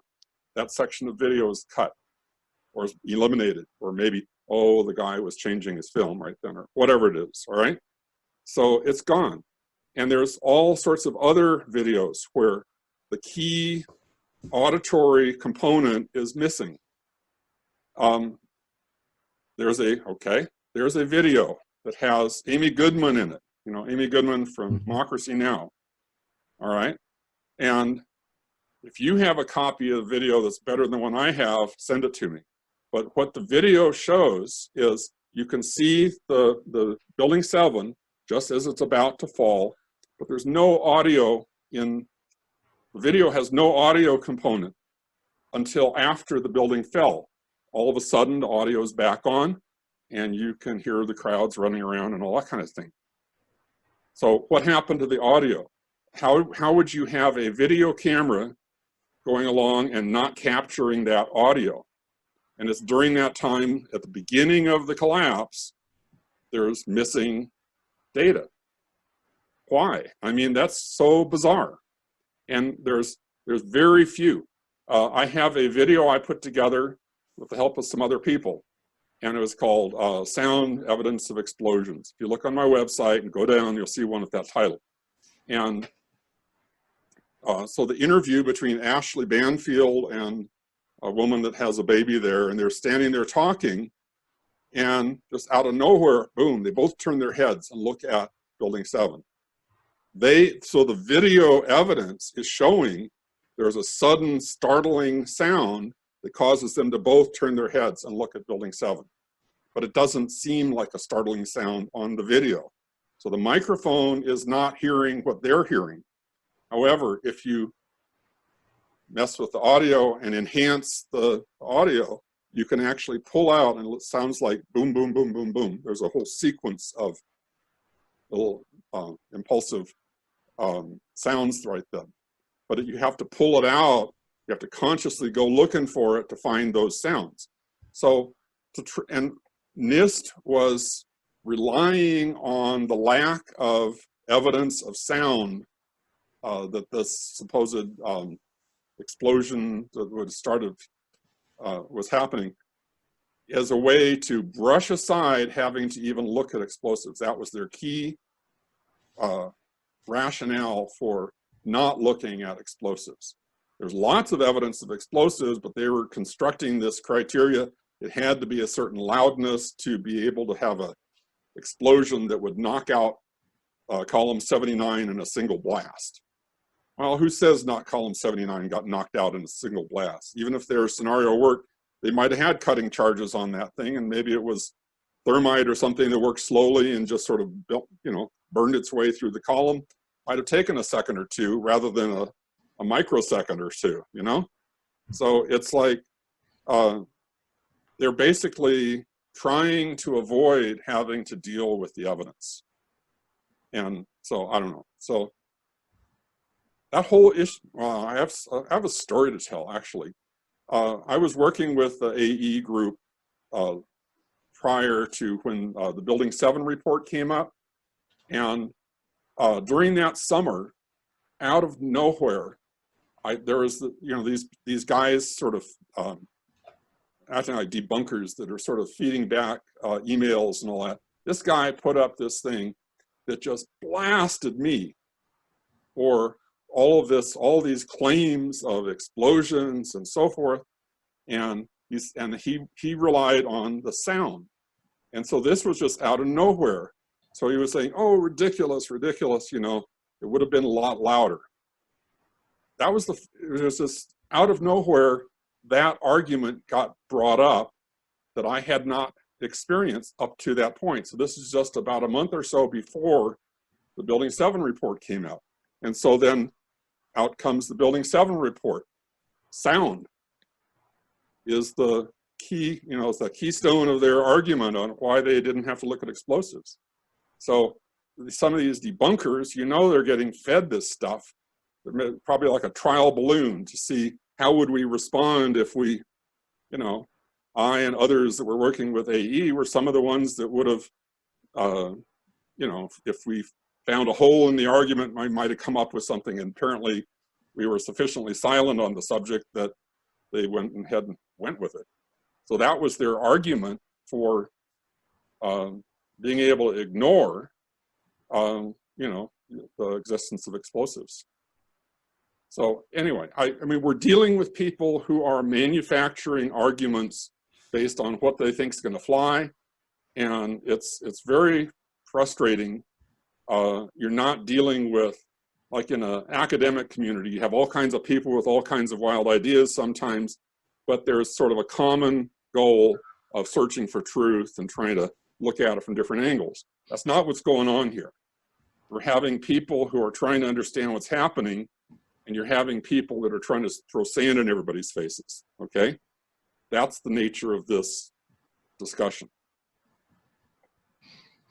That section of video is cut or is eliminated, or maybe, oh, the guy was changing his film right then, or whatever it is, all right? So it's gone. And there's all sorts of other videos where the key auditory component is missing. There's a video that has Amy Goodman in it. You know, Amy Goodman from Democracy Now! All right? And if you have a copy of the video that's better than the one I have, send it to me. But what the video shows is you can see the building 7 just as it's about to fall, but there's no audio in, the video has no audio component until after the building fell. All of a sudden, the audio is back on, and you can hear the crowds running around and all that kind of thing. So what happened to the audio? How would you have a video camera going along and not capturing that audio? And it's during that time, at the beginning of the collapse, there's missing data. Why? I mean, that's so bizarre. And there's very few. I have a video I put together with the help of some other people, and it was called Sound Evidence of Explosions. If you look on my website and go down, you'll see one with that title. And so the interview between Ashley Banfield and a woman that has a baby there, and they're standing there talking, and just out of nowhere, boom, they both turn their heads and look at Building 7. So the video evidence is showing there's a sudden startling sound that causes them to both turn their heads and look at Building 7. But it doesn't seem like a startling sound on the video. So the microphone is not hearing what they're hearing. However, if you mess with the audio and enhance the audio, you can actually pull out, and it sounds like boom, boom, boom, boom, boom. There's a whole sequence of little impulsive sounds right then. But you have to pull it out. You have to consciously go looking for it to find those sounds. So, and NIST was relying on the lack of evidence of sound that this supposed explosion that would started was happening, as a way to brush aside having to even look at explosives. That was their key rationale for not looking at explosives. There's lots of evidence of explosives, but they were constructing this criteria. It had to be a certain loudness to be able to have an explosion that would knock out column 79 in a single blast. Well, who says not column 79 got knocked out in a single blast? Even if their scenario worked, they might have had cutting charges on that thing, and maybe it was thermite or something that worked slowly and just sort of built, burned its way through the column. Might have taken a second or two rather than a microsecond or two, you know? So it's like they're basically trying to avoid having to deal with the evidence. And so, I don't know. So that whole issue, I have a story to tell, actually. I was working with the AE group prior to when the Building 7 report came up. And during that summer, out of nowhere, there was these guys sort of acting like debunkers that are sort of feeding back emails and all that. This guy put up this thing that just blasted me for all these claims of explosions and so forth, and he relied on the sound, and so this was just out of nowhere. So he was saying, "Oh, ridiculous, ridiculous! You know, it would have been a lot louder." It was just out of nowhere. That argument got brought up that I had not experienced up to that point. So this is just about a month or so before the Building 7 report came out, and so then out comes the Building 7 report. Sound is the key, it's the keystone of their argument on why they didn't have to look at explosives. So some of these debunkers, they're getting fed this stuff. They're probably like a trial balloon to see how would we respond if we, I and others that were working with AE were some of the ones that would have, if we found a hole in the argument, I might have come up with something, and apparently we were sufficiently silent on the subject that they went with it. So that was their argument for being able to ignore, the existence of explosives. So anyway, I mean, we're dealing with people who are manufacturing arguments based on what they think is going to fly, and it's very frustrating. You're not dealing with, like in an academic community, you have all kinds of people with all kinds of wild ideas sometimes, but there's sort of a common goal of searching for truth and trying to look at it from different angles. That's not what's going on here. We're having people who are trying to understand what's happening, and you're having people that are trying to throw sand in everybody's faces, okay? That's the nature of this discussion.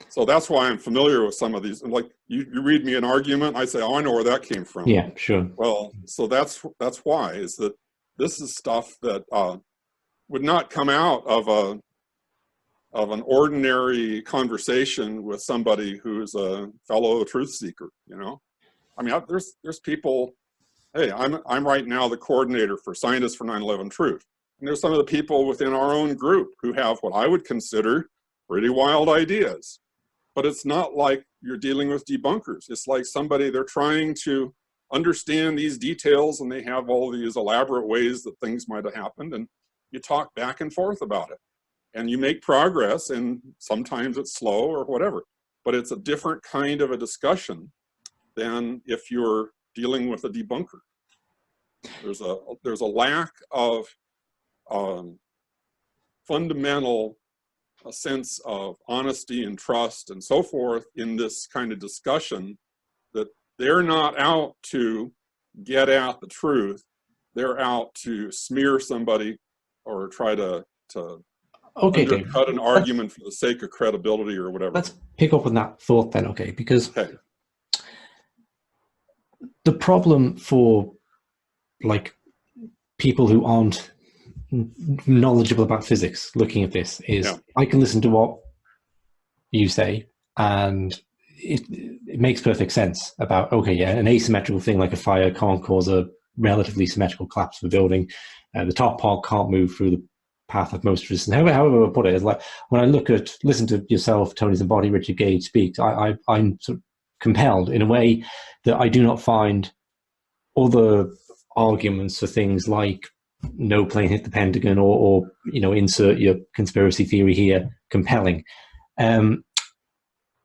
So that's why I'm familiar with some of these. Like you read me an argument, I say, "Oh, I know where that came from." Yeah, sure. Well, so that's why, is that this is stuff that would not come out of an ordinary conversation with somebody who's a fellow truth seeker. I mean, there's people. Hey, I'm right now the coordinator for Scientists for 9/11 Truth, and there's some of the people within our own group who have what I would consider pretty wild ideas. But it's not like you're dealing with debunkers. It's like somebody, they're trying to understand these details, and they have all these elaborate ways that things might have happened, and you talk back and forth about it. And you make progress, and sometimes it's slow or whatever. But it's a different kind of a discussion than if you're dealing with a debunker. There's a lack of fundamental a sense of honesty and trust and so forth in this kind of discussion, that they're not out to get at the truth. They're out to smear somebody or try to undercut an argument for the sake of credibility or whatever. Let's pick up on that thought then, okay? Because the problem for like people who aren't knowledgeable about physics looking at this is, I can listen to what you say and it makes perfect sense about, okay, yeah, an asymmetrical thing like a fire can't cause a relatively symmetrical collapse of a building. The top part can't move through the path of most resistance. However I put it, is like when I listen to yourself, Tony Zamboni, Richard Gage speak, I'm sort of compelled in a way that I do not find other arguments for things like no plane hit the Pentagon or insert your conspiracy theory here compelling.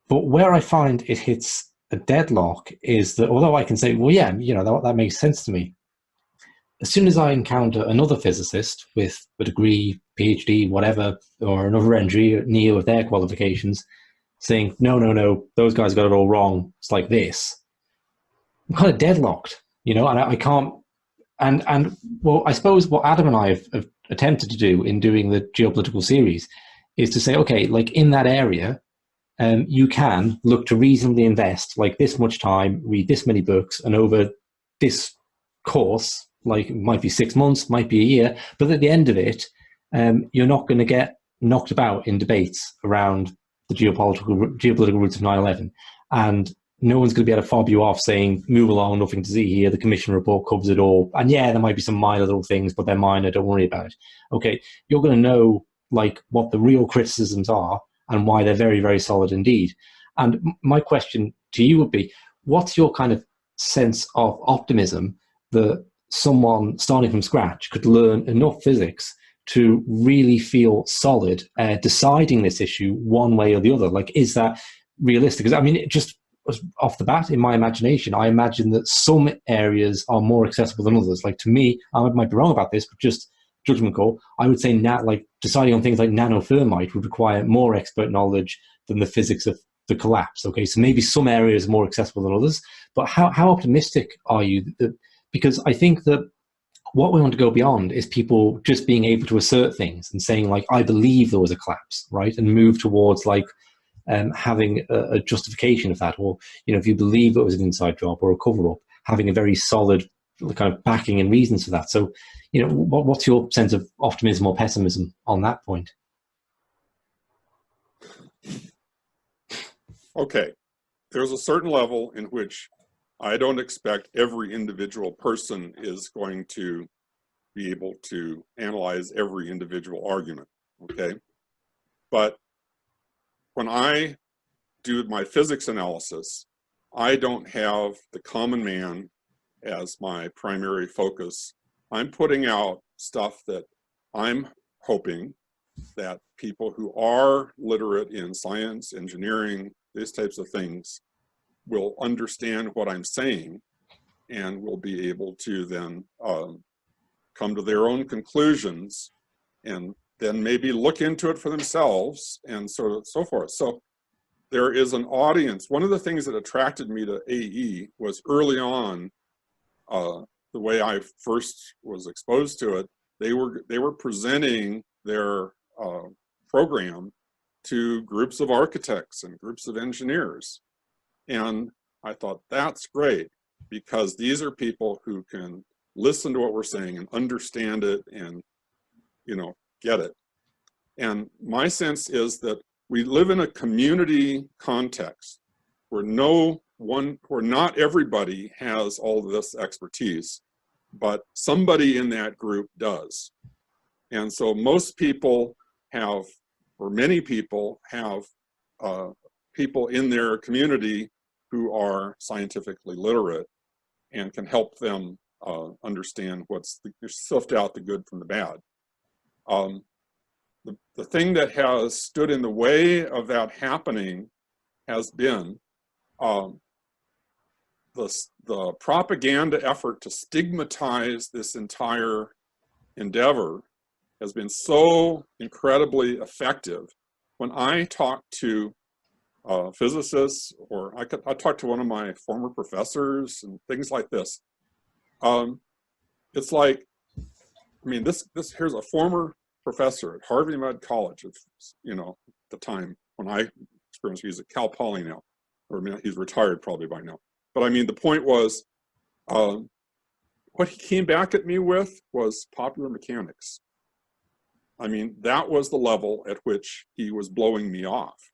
But where I find it hits a deadlock is that although I can say, well, yeah, that makes sense to me, as soon as I encounter another physicist with a degree, PhD, whatever, or another engineer with their qualifications saying, no, those guys got it all wrong, it's like this, I'm kind of deadlocked. you know, and I can't, and well, I suppose what Adam and I have attempted to do in doing the geopolitical series is to say, okay, like in that area, you can look to reasonably invest like this much time, read this many books, and over this course, like it might be 6 months, might be a year, but at the end of it, you're not going to get knocked about in debates around the geopolitical roots of 9/11, and no one's going to be able to fob you off saying, move along, nothing to see here, the commission report covers it all, and yeah, there might be some minor little things, but they're minor, don't worry about it. Okay, you're going to know like what the real criticisms are and why they're very, very solid indeed. And my question to you would be, what's your kind of sense of optimism that someone starting from scratch could learn enough physics to really feel solid deciding this issue one way or the other? Like, is that realistic? Because I mean, it just off the bat, in my imagination, I imagine that some areas are more accessible than others. Like to me, I might be wrong about this, but just judgment call, I would say like deciding on things like nanothermite would require more expert knowledge than the physics of the collapse. Okay, so maybe some areas are more accessible than others, but how optimistic are you? Because I think that what we want to go beyond is people just being able to assert things and saying like, I believe there was a collapse, right? And move towards like having a justification of that, or, you know, if you believe it was an inside job or a cover-up, having a very solid kind of backing and reasons for that. So, you know, what's your sense of optimism or pessimism on that point? Okay, there's a certain level in which I don't expect every individual person is going to be able to analyze every individual argument, okay? But when I do my physics analysis, I don't have the common man as my primary focus. I'm putting out stuff that I'm hoping that people who are literate in science, engineering, these types of things will understand what I'm saying and will be able to then come to their own conclusions and then maybe look into it for themselves and so forth. So there is an audience. One of the things that attracted me to AE was early on, the way I first was exposed to it, they were presenting their program to groups of architects and groups of engineers. And I thought, that's great, because these are people who can listen to what we're saying and understand it and, you know, get it. And my sense is that we live in a community context where not everybody has all of this expertise, but somebody in that group does. And so most people have, or many people have, people in their community who are scientifically literate and can help them understand sift out the good from the bad. The thing that has stood in the way of that happening has been the propaganda effort to stigmatize this entire endeavor has been so incredibly effective. When I talk to physicists, or I talk to one of my former professors and things like this, it's like, I mean, here's a former professor at Harvey Mudd College, you know, at the time when I experienced, he's at Cal Poly now, or I mean, he's retired probably by now. But I mean, the point was, what he came back at me with was popular mechanics. I mean, that was the level at which he was blowing me off.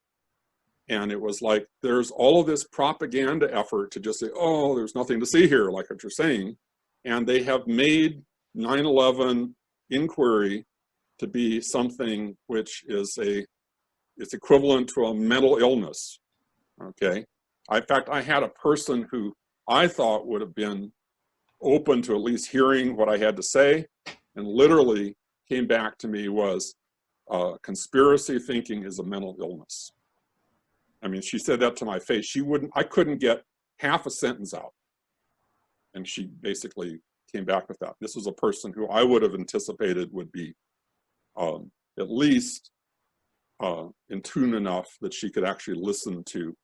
And it was like, there's all of this propaganda effort to just say, oh, there's nothing to see here, like what you're saying. And they have made 9/11 inquiry to be something which is it's equivalent to a mental illness, okay? In fact, I had a person who I thought would have been open to at least hearing what I had to say, and literally came back to me was, conspiracy thinking is a mental illness. I mean, she said that to my face. I couldn't get half a sentence out. And she basically came back with that. This was a person who I would have anticipated would be at least in tune enough that she could actually listen to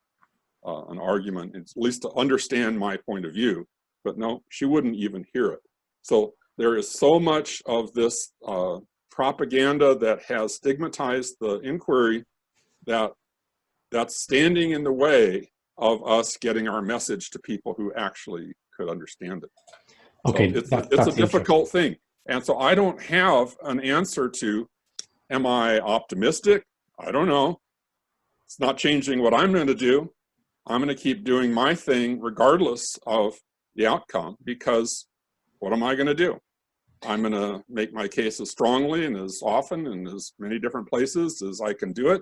an argument, at least to understand my point of view. But no, she wouldn't even hear it. So there is so much of this propaganda that has stigmatized the inquiry that's standing in the way of us getting our message to people who actually could understand it. Okay, so it's a difficult thing. And so I don't have an answer to, am I optimistic? I don't know. It's not changing what I'm going to do. I'm going to keep doing my thing regardless of the outcome, because what am I going to do? I'm going to make my case as strongly and as often and as many different places as I can do it.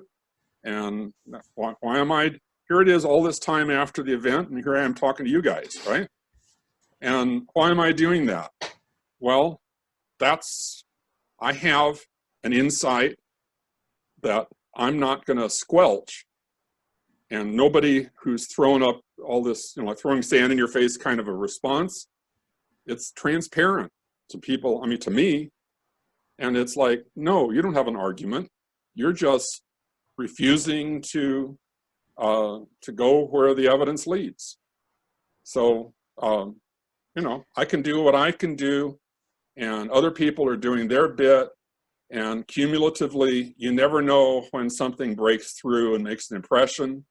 And why am I, here it is all this time after the event, and here I am talking to you guys, right? And why am I doing that? Well, I have an insight that I'm not going to squelch. And nobody who's thrown up all this, like throwing sand in your face kind of a response, it's transparent to people, I mean, to me. And it's like, no, you don't have an argument. You're just refusing to go where the evidence leads. So, I can do what I can do, and other people are doing their bit, and cumulatively, you never know when something breaks through and makes an impression,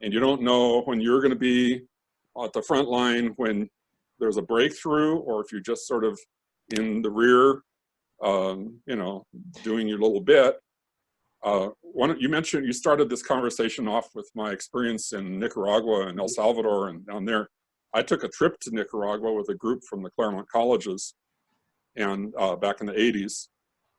and you don't know when you're going to be at the front line when there's a breakthrough, or if you're just sort of in the rear, doing your little bit. You mentioned, you started this conversation off with my experience in Nicaragua and El Salvador and down there. I took a trip to Nicaragua with a group from the Claremont colleges, and back in the 80s.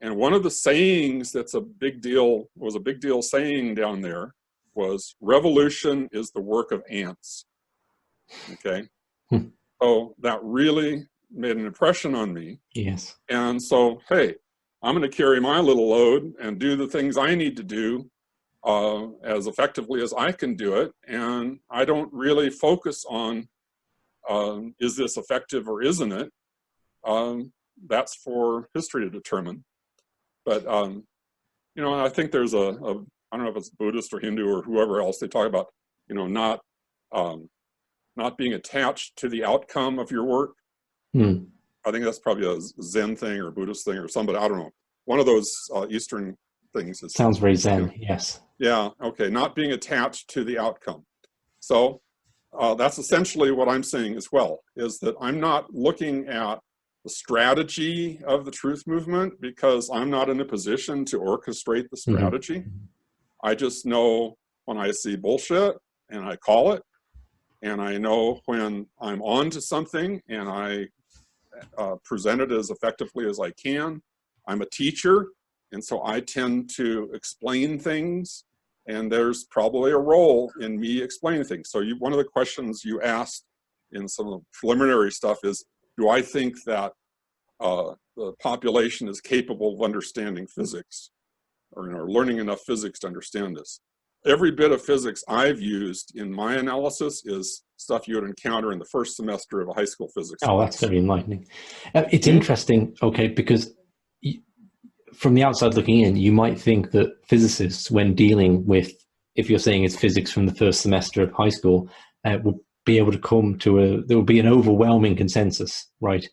And one of the sayings that's was a big deal saying down there was, revolution is the work of ants. Okay. So that really made an impression on me. Yes. And so, hey, I'm going to carry my little load and do the things I need to do as effectively as I can do it. And I don't really focus on, is this effective or isn't it? That's for history to determine. But, I think there's I don't know if it's Buddhist or Hindu or whoever else, they talk about, not being attached to the outcome of your work. I think that's probably a Zen thing or Buddhist thing or somebody, I don't know. One of those Eastern things. Sounds very Zen, yes. Yeah, okay, not being attached to the outcome. So that's essentially what I'm saying as well, is that I'm not looking at the strategy of the truth movement, because I'm not in a position to orchestrate the strategy. I just know when I see bullshit and I call it, and I know when I'm on to something and I present it as effectively as I can. I'm a teacher, and so I tend to explain things, and there's probably a role in me explaining things. So one of the questions you asked in some of the preliminary stuff is, do I think that the population is capable of understanding physics, or learning enough physics to understand this? Every bit of physics I've used in my analysis is stuff you would encounter in the first semester of a high school physics class. That's very enlightening. It's interesting, okay, because from the outside looking in, you might think that physicists, when dealing with, if you're saying it's physics from the first semester of high school, will be able to come to there will be an overwhelming consensus, right?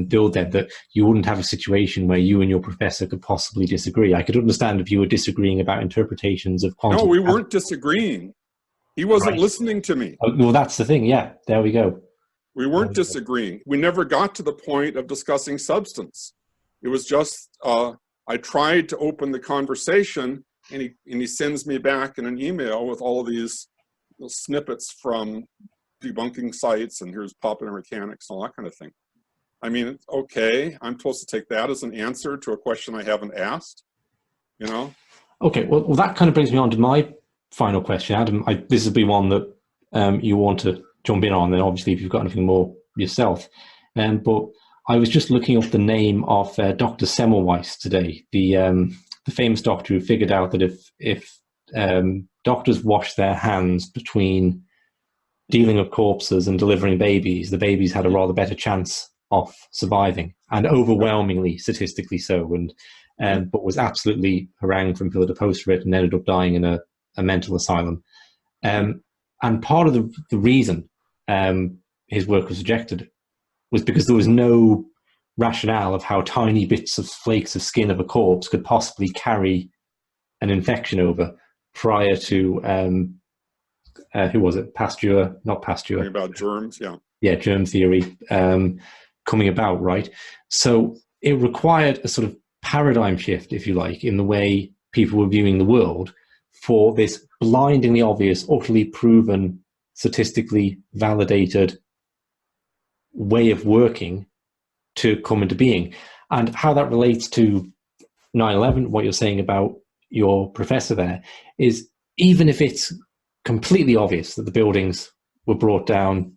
Build that you wouldn't have a situation where you and your professor could possibly disagree. I could understand if you were disagreeing about interpretations of quantum. No, we weren't disagreeing. He wasn't listening to me. Well, that's the thing. Yeah, there we go. We weren't disagreeing. We never got to the point of discussing substance. It was just, I tried to open the conversation, and he sends me back in an email with all of these snippets from debunking sites, and here's popular mechanics and all that kind of thing. I mean, okay, I'm supposed to take that as an answer to a question I haven't asked, Okay, well, that kind of brings me on to my final question, Adam. This will be one that you want to jump in on, and obviously if you've got anything more yourself. But I was just looking up the name of Dr. Semmelweis today, the famous doctor who figured out that if doctors wash their hands between dealing with corpses and delivering babies, the babies had a rather better chance of surviving, and overwhelmingly statistically so, and but was absolutely harangued from pillar to post for it, and ended up dying in a mental asylum. And part of the reason his work was rejected was because there was no rationale of how tiny bits of flakes of skin of a corpse could possibly carry an infection over prior to who was it? Pasteur, not Pasteur. About germs, yeah. Yeah, germ theory coming about, right? So it required a sort of paradigm shift, if you like, in the way people were viewing the world for this blindingly obvious, utterly proven, statistically validated way of working to come into being. And how that relates to 9/11, what you're saying about your professor there, is even if it's completely obvious that the buildings were brought down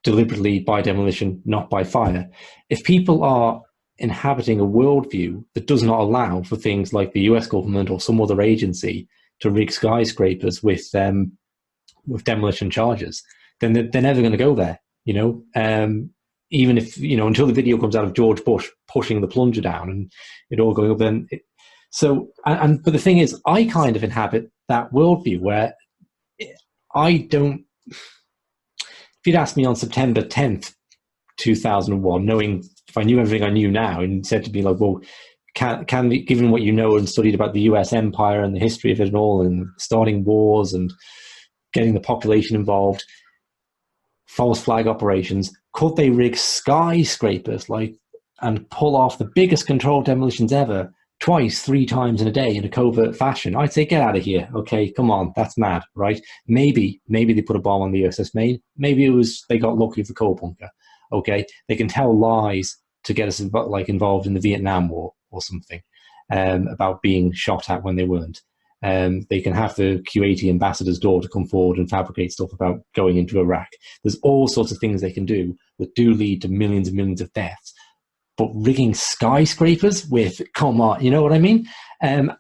deliberately by demolition, not by fire, if people are inhabiting a worldview that does not allow for things like the US government or some other agency to rig skyscrapers with demolition charges, then they're never going to go there, you know. Even if, you know, until the video comes out of George Bush pushing the plunger down and it all going up, then but the thing is, I kind of inhabit that worldview where I don't. If you'd asked me on September 10th, 2001, knowing if I knew everything I knew now, and said to me like, well, given what you know and studied about the US empire and the history of it and all, and starting wars and getting the population involved, false flag operations, could they rig skyscrapers and pull off the biggest controlled demolitions ever twice, 3 times in a day in a covert fashion? I'd say, get out of here. Okay, come on, that's mad, right? Maybe they put a bomb on the USS Maine. Maybe it was they got lucky with the coal bunker. Okay, they can tell lies to get us involved in the Vietnam War or something about being shot at when they weren't. They can have the Kuwaiti ambassador's daughter come forward and fabricate stuff about going into Iraq. There's all sorts of things they can do that do lead to millions and millions of deaths. But rigging skyscrapers with, come on, you know what I mean? And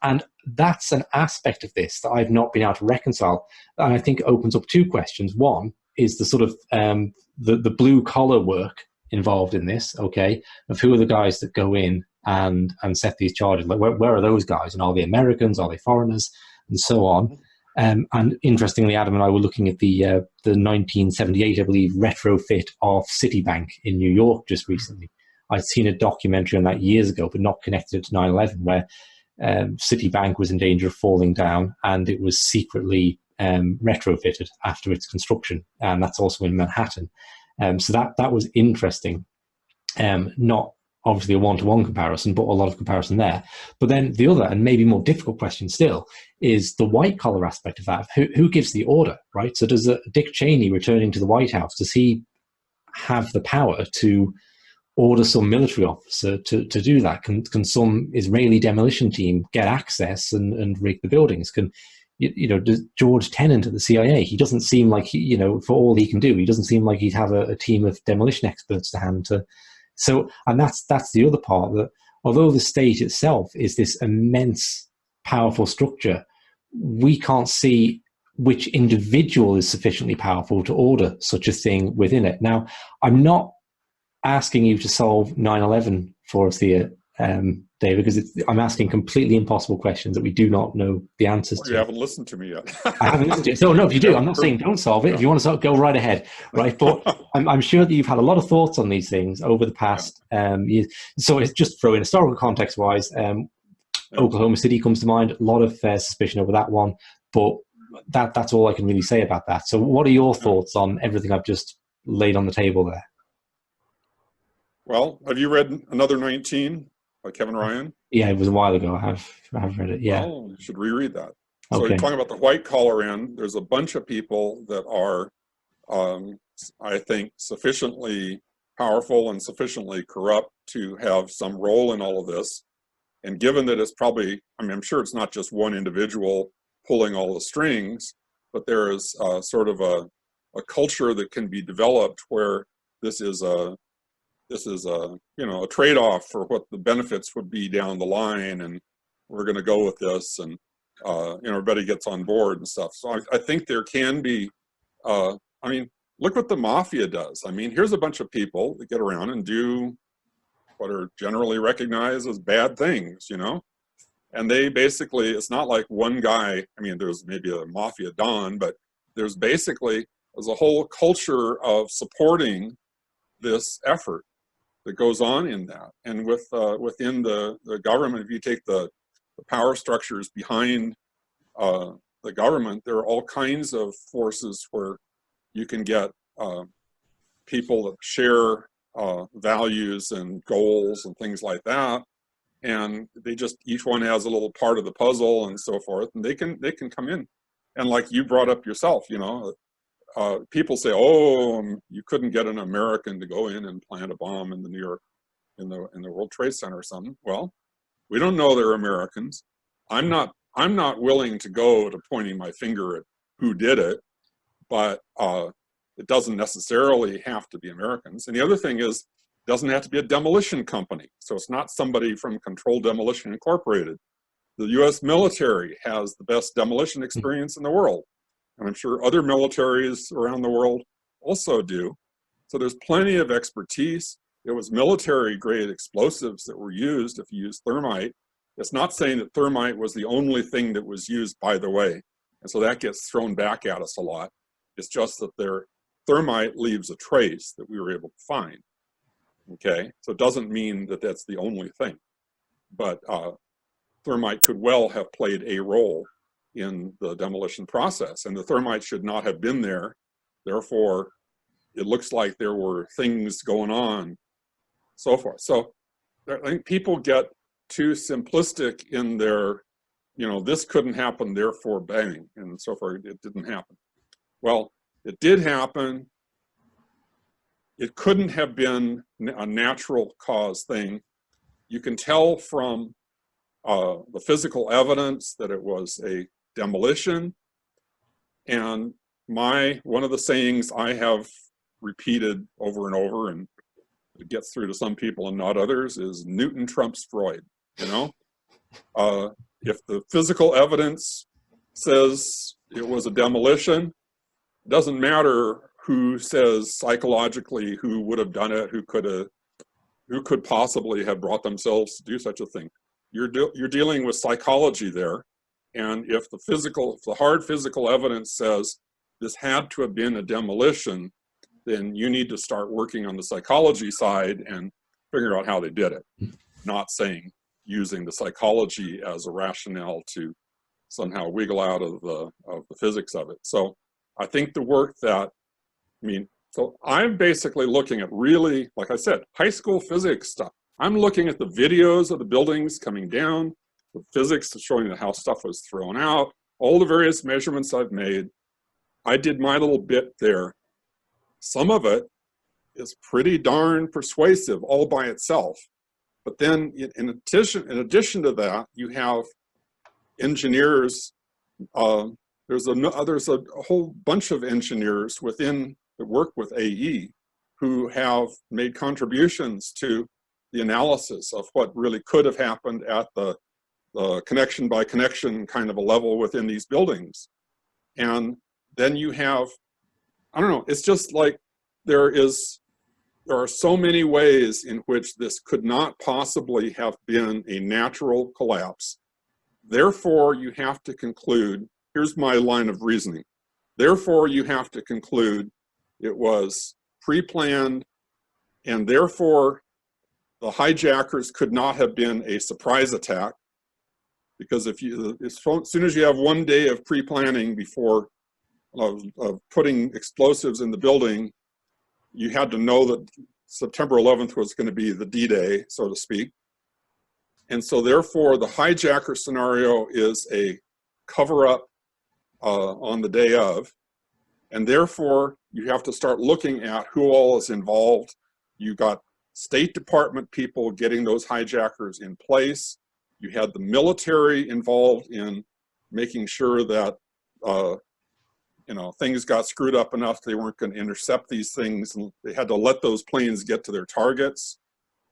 that's an aspect of this that I've not been able to reconcile. And I think it opens up 2 questions. One is the sort of the blue collar work involved in this, okay, of who are the guys that go in and set these charges. Like, where are those guys? And are they Americans? Are they foreigners? And so on. And interestingly, Adam and I were looking at the 1978, I believe, retrofit of Citibank in New York just recently. I'd seen a documentary on that years ago, but not connected to 9/11, where Citibank was in danger of falling down, and it was secretly retrofitted after its construction, and that's also in Manhattan. So that was interesting. Not obviously a one-to-one comparison, but a lot of comparison there. But then the other, and maybe more difficult question still, is the white-collar aspect of that. Who gives the order, right? So does Dick Cheney returning to the White House, does he have the power to order some military officer to do that? Can some Israeli demolition team get access and rig the buildings? Can, you know, does George Tenet at the CIA, he doesn't seem like he, you know, for all he can do, he doesn't seem like he'd have a team of demolition experts to hand to. So, and that's the other part, that although the state itself is this immense, powerful structure, we can't see which individual is sufficiently powerful to order such a thing within it. Now, I'm not asking you to solve 9/11 for us here, David, because I'm asking completely impossible questions that we do not know the answers to. You haven't listened to me yet. I haven't listened to it. So no, if you do, I'm not saying don't solve it. If you want to go right ahead, right? But I'm sure that you've had a lot of thoughts on these things over the past years. So it's just throw in historical context-wise. Oklahoma City comes to mind. A lot of suspicion over that one, but that's all I can really say about that. So what are your thoughts on everything I've just laid on the table there? Well, have you read Another 19 by Kevin Ryan? Yeah, it was a while ago. I have read it. Yeah. Oh, you should reread that. So Okay. you're talking about the white collar end. There's a bunch of people that are, I think, sufficiently powerful and sufficiently corrupt to have some role in all of this. And given that it's probably, I mean, I'm sure it's not just one individual pulling all the strings, but there is sort of a culture that can be developed where this is a you know, a trade-off for what the benefits would be down the line, and we're going to go with this, and you know, everybody gets on board and stuff. So I think there can be, I mean, look what the mafia does. I mean, here's a bunch of people that get around and do what are generally recognized as bad things, you know, and they basically, it's not like one guy. I mean, there's maybe a mafia don, but there's basically there's a whole culture of supporting this effort that goes on in that. And within the government, if you take the power structures behind the government, there are all kinds of forces where you can get people that share values and goals and things like that, and they just, each one has a little part of the puzzle and so forth, and they can come in. And like you brought up yourself, you know, people say, oh, you couldn't get an American to go in and plant a bomb in the New York, in the World Trade Center or something. Well, we don't know they're Americans. I'm not willing to go to pointing my finger at who did it, but it doesn't necessarily have to be Americans. And the other thing is, it doesn't have to be a demolition company. So it's not somebody from Controlled Demolition Incorporated. The US military has the best demolition experience in the world. And I'm sure other militaries around the world also do. So there's plenty of expertise. It was military grade explosives that were used if you use thermite. It's not saying that thermite was the only thing that was used, by the way. And so that gets thrown back at us a lot. It's just that their thermite leaves a trace that we were able to find. Okay, so it doesn't mean that that's the only thing. But thermite could well have played a role in the demolition process, and the thermite should not have been there. Therefore, it looks like there were things going on, so forth. So I think people get too simplistic in their, you know, this couldn't happen, therefore bang, and so forth. It didn't happen. Well, it did happen. It couldn't have been a natural cause thing. You can tell from the physical evidence that it was a demolition. And one of the sayings I have repeated over and over, and it gets through to some people and not others, is Newton trumps Freud. You know, if the physical evidence says it was a demolition, it doesn't matter who says psychologically who would have done it, who could possibly have brought themselves to do such a thing. You're dealing with psychology there, and if the hard physical evidence says this had to have been a demolition, then you need to start working on the psychology side and figure out how they did it. Not saying using the psychology as a rationale to somehow wiggle out of the physics of it. So I think the work that, so I'm basically looking at really, like I said, high school physics stuff. I'm looking at the videos of the buildings coming down, the physics showing how stuff was thrown out, all the various measurements I've made. I did my little bit there. Some of it is pretty darn persuasive all by itself. But then in addition to that, you have engineers. There's a whole bunch of engineers within that work with AE who have made contributions to the analysis of what really could have happened at the connection by connection kind of a level within these buildings. And then you have, I don't know, it's just like there are so many ways in which this could not possibly have been a natural collapse. Therefore, you have to conclude, here's my line of reasoning. Therefore, you have to conclude it was pre-planned, and therefore the hijackers could not have been a surprise attack, because as soon as you have one day of pre-planning before of putting explosives in the building, you had to know that September 11th was going to be the D-Day, so to speak. And so therefore the hijacker scenario is a cover-up on the day of, and therefore you have to start looking at who all is involved. You got State Department people getting those hijackers in place. You had the military involved in making sure that things got screwed up enough they weren't going to intercept these things, and they had to let those planes get to their targets.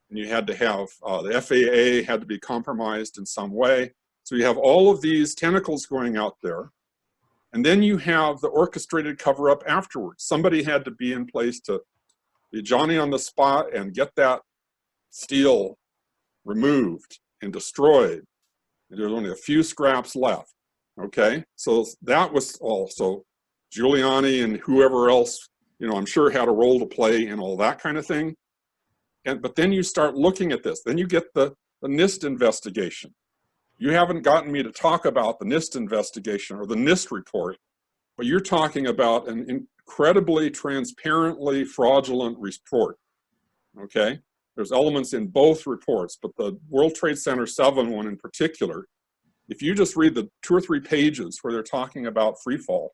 And you had to have the FAA had to be compromised in some way. So you have all of these tentacles going out there. And then you have the orchestrated cover-up afterwards. Somebody had to be in place to be Johnny on the spot and get that steel removed and destroyed. And there's only a few scraps left, okay? So that was also Giuliani and whoever else, you know, I'm sure had a role to play in all that kind of thing. But then you start looking at this. Then you get the NIST investigation. You haven't gotten me to talk about the NIST investigation or the NIST report, but you're talking about an incredibly transparently fraudulent report, okay? There's elements in both reports, but the World Trade Center 7 one in particular, if you just read the 2 or 3 pages where they're talking about free fall,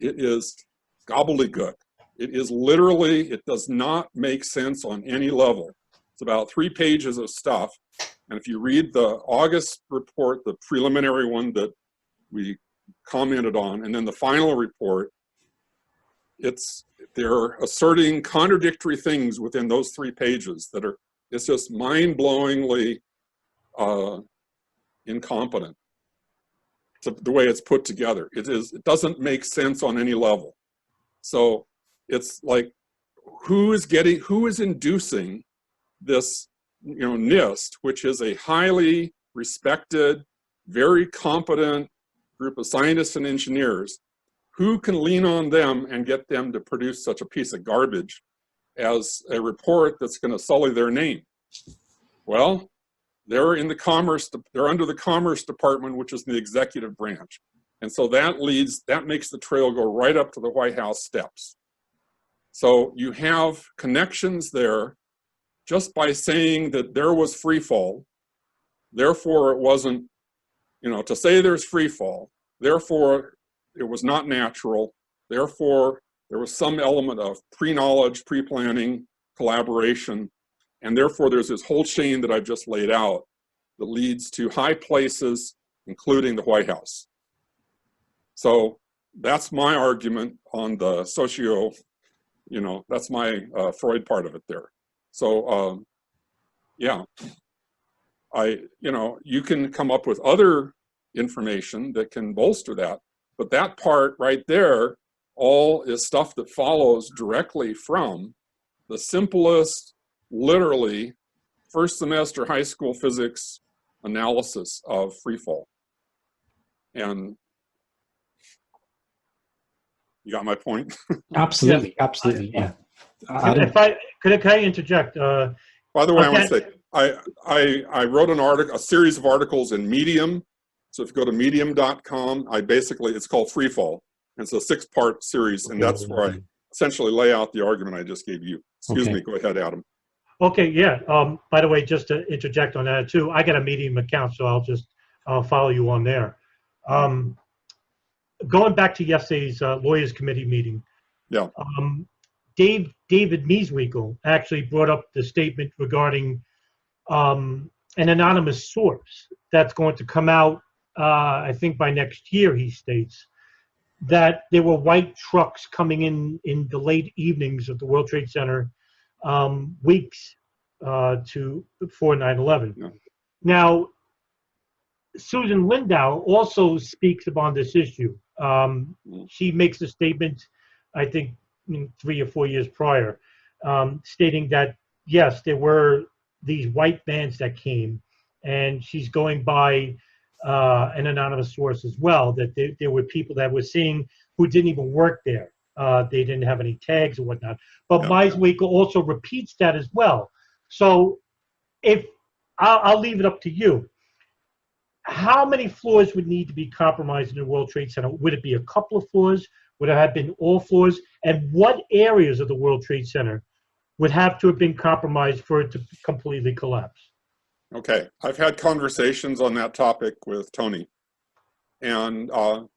it is gobbledygook. It is literally, it does not make sense on any level. It's about 3 pages of stuff. And if you read the August report, the preliminary one that we commented on, and then the final report, they're asserting contradictory things within those 3 pages that are, it's just mind-blowingly incompetent to the way it's put together. It doesn't make sense on any level. So it's like, who is inducing this, you know, NIST, which is a highly respected, very competent group of scientists and engineers, who can lean on them and get them to produce such a piece of garbage as a report that's going to sully their name? Well, they're in the they're under the Commerce Department, which is the executive branch. And so that makes the trail go right up to the White House steps. So you have connections there just by saying that there was free fall. Therefore, it wasn't, you know, to say there's free fall, therefore it was not natural. Therefore, there was some element of pre-knowledge, pre-planning, collaboration, and therefore there's this whole chain that I've just laid out that leads to high places, including the White House. So that's my argument on the socio, you know, that's my Freud part of it there. So yeah, you know, you can come up with other information that can bolster that, but that part right there all is stuff that follows directly from the simplest, literally, first semester high school physics analysis of free fall. And you got my point? Absolutely, yeah. Absolutely, yeah. Could I interject? By the way, I want to say, I wrote an article, a series of articles in Medium. So if you go to medium.com, it's called Free Fall. And it's a 6-part series, and that's where I essentially lay out the argument I just gave you. Excuse me, go ahead, Adam. Okay, yeah. By the way, just to interject on that too, I got a Medium account, so I'll follow you on there. Going back to yesterday's Lawyers Committee meeting, yeah. David Mieswinkel actually brought up the statement regarding an anonymous source that's going to come out, I think by next year, he states, that there were white trucks coming in the late evenings of the World Trade Center weeks before 9/11. Yeah. Now, Susan Lindau also speaks upon this issue. She makes a statement, I think, 3 or 4 years prior, stating that, yes, there were these white bands that came, and she's going by an anonymous source as well, that there were people that were seeing who didn't even work there. They didn't have any tags or whatnot. But yeah. Mieswinkel also repeats that as well. So if I'll leave it up to you. How many floors would need to be compromised in the World Trade Center? Would it be a couple of floors? Would it have been all floors? And what areas of the World Trade Center would have to have been compromised for it to completely collapse? Okay, I've had conversations on that topic with Tony. And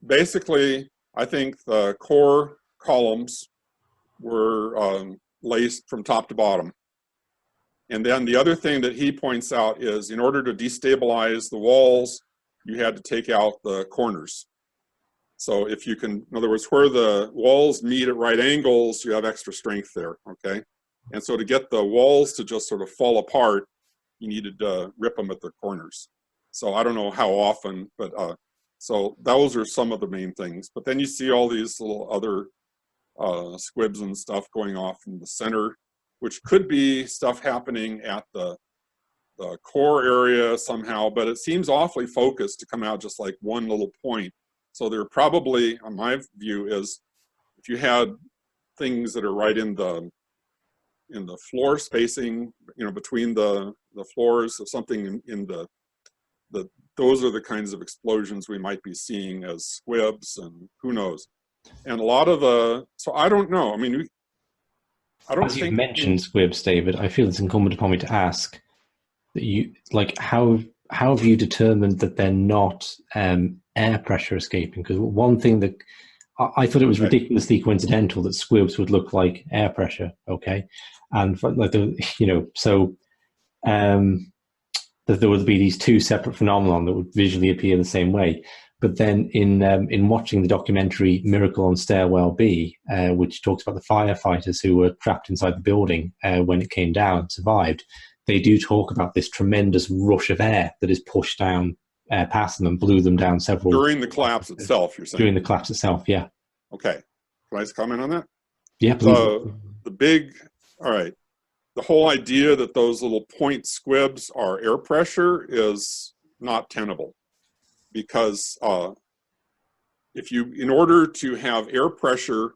basically, I think the core columns were laced from top to bottom. And then the other thing that he points out is, in order to destabilize the walls, you had to take out the corners. So if you can, in other words, where the walls meet at right angles, you have extra strength there, okay? And so to get the walls to just sort of fall apart, you needed to rip them at the corners. So I don't know how often, but so those are some of the main things. But then you see all these little other squibs and stuff going off in the center, which could be stuff happening at the core area somehow, but it seems awfully focused to come out just like one little point. So they're probably, on my view, is if you had things that are right in the floor spacing, you know, between the floors of something in the those are the kinds of explosions we might be seeing as squibs, and who knows. And a lot of so I don't know. I mean, I don't As think you've mentioned squibs, David, I feel it's incumbent upon me to ask that you, like, how have you determined that they're not air pressure escaping? Because one thing that I thought it was ridiculously coincidental that squibs would look like air pressure, okay, and like so that there would be these two separate phenomena that would visually appear the same way. But then in watching the documentary Miracle on Stairwell B, which talks about the firefighters who were trapped inside the building when it came down, survived, they do talk about this tremendous rush of air that is pushed down past them and blew them down several... During the collapse itself, you're saying? During the collapse itself, yeah. Okay. Can I just comment on that? Yeah, please. So all right. The whole idea that those little point squibs are air pressure is not tenable, because in order to have air pressure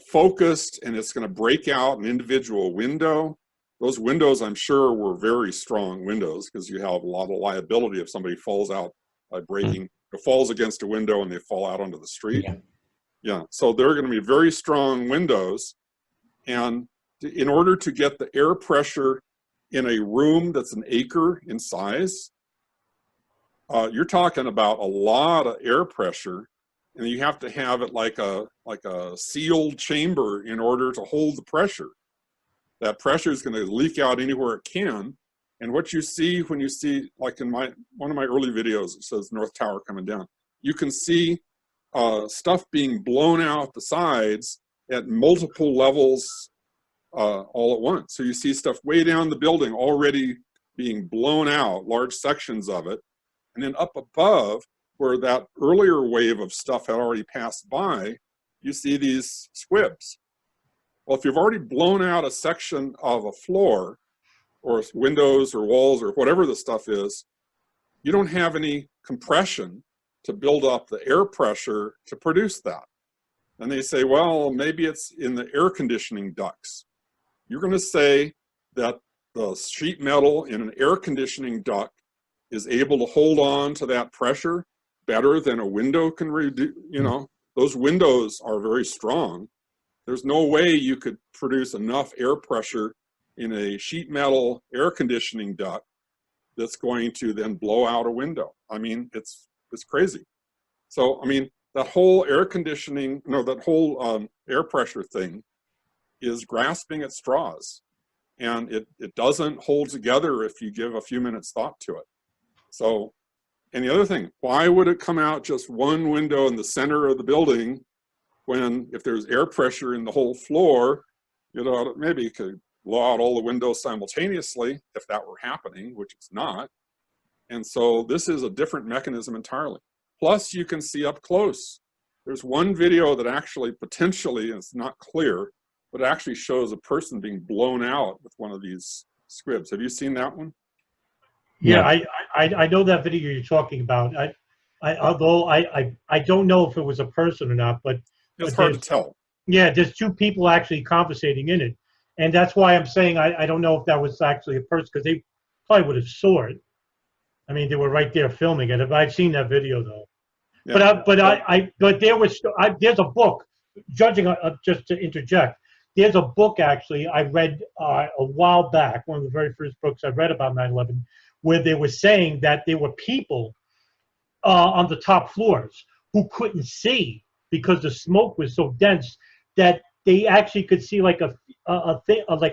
focused and it's going to break out an individual window, those windows I'm sure were very strong windows, because you have a lot of liability if somebody falls out by breaking, falls against a window and they fall out onto the street. Yeah, so they're going to be very strong windows, and in order to get the air pressure in a room that's an acre in size, you're talking about a lot of air pressure, and you have to have it like a sealed chamber in order to hold the pressure. That pressure is going to leak out anywhere it can. And what you see when you see, like in one of my early videos, it says North Tower coming down, you can see stuff being blown out the sides at multiple levels all at once. So you see stuff way down the building already being blown out, large sections of it. And then up above, where that earlier wave of stuff had already passed by, you see these squibs. Well, if you've already blown out a section of a floor, or windows or walls or whatever the stuff is, you don't have any compression to build up the air pressure to produce that. And they say, well, maybe it's in the air conditioning ducts. You're going to say that the sheet metal in an air conditioning duct is able to hold on to that pressure better than a window can reduce. You know, those windows are very strong. There's no way you could produce enough air pressure in a sheet metal air conditioning duct that's going to then blow out a window. I mean, it's crazy. So, I mean, that whole air conditioning, no, that whole air pressure thing is grasping at straws, and it doesn't hold together if you give a few minutes thought to it. So, and the other thing, why would it come out just one window in the center of the building when, if there's air pressure in the whole floor, you know, maybe it could blow out all the windows simultaneously if that were happening, which it's not. And so this is a different mechanism entirely. Plus, you can see up close. There's one video that actually potentially, and it's not clear, but it actually shows a person being blown out with one of these squibs. Have you seen that one? Yeah, I know that video you're talking about. Although I don't know if it was a person or not, but it's hard to tell. Yeah, there's two people actually conversating in it, and that's why I'm saying I don't know if that was actually a person, because they probably would have saw it. I mean, they were right there filming it. I've seen that video though. Yeah. But there's a book, judging just to interject. There's a book actually I read a while back, one of the very first books I read about 9/11, where they were saying that there were people on the top floors who couldn't see because the smoke was so dense that they actually could see like a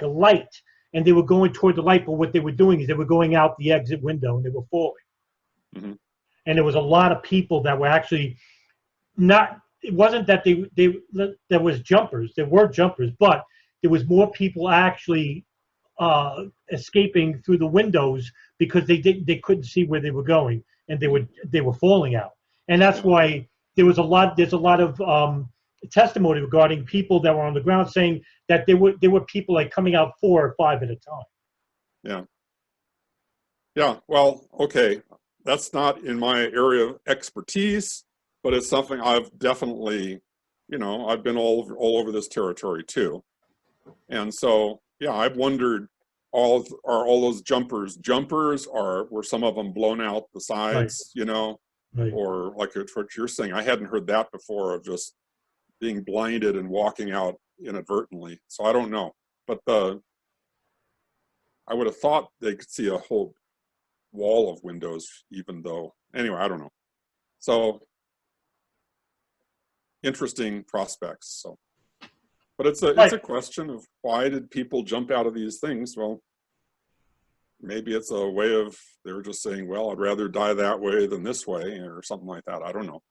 light, and they were going toward the light. But what they were doing is they were going out the exit window and they were falling. Mm-hmm. And there was a lot of people that were actually not. It wasn't that there was jumpers. There were jumpers, but there was more people actually escaping through the windows because they couldn't see where they were going, and they were falling out. And that's why there's a lot of testimony regarding people that were on the ground saying that there were people like coming out 4 or 5 at a time. Yeah. Well, okay, that's not in my area of expertise, but it's something I've definitely you know, I've been all over this territory too. And so, yeah, I've wondered, are all those jumpers, or were some of them blown out the sides, you know, or like what you're saying, I hadn't heard that before, of just being blinded and walking out inadvertently. So I don't know, but I would have thought they could see a whole wall of windows, even though, anyway, I don't know. So interesting prospects. So, but it's a question of, why did people jump out of these things? Well, maybe it's a way of, they're just saying, well, I'd rather die that way than this way, or something like that. I don't know.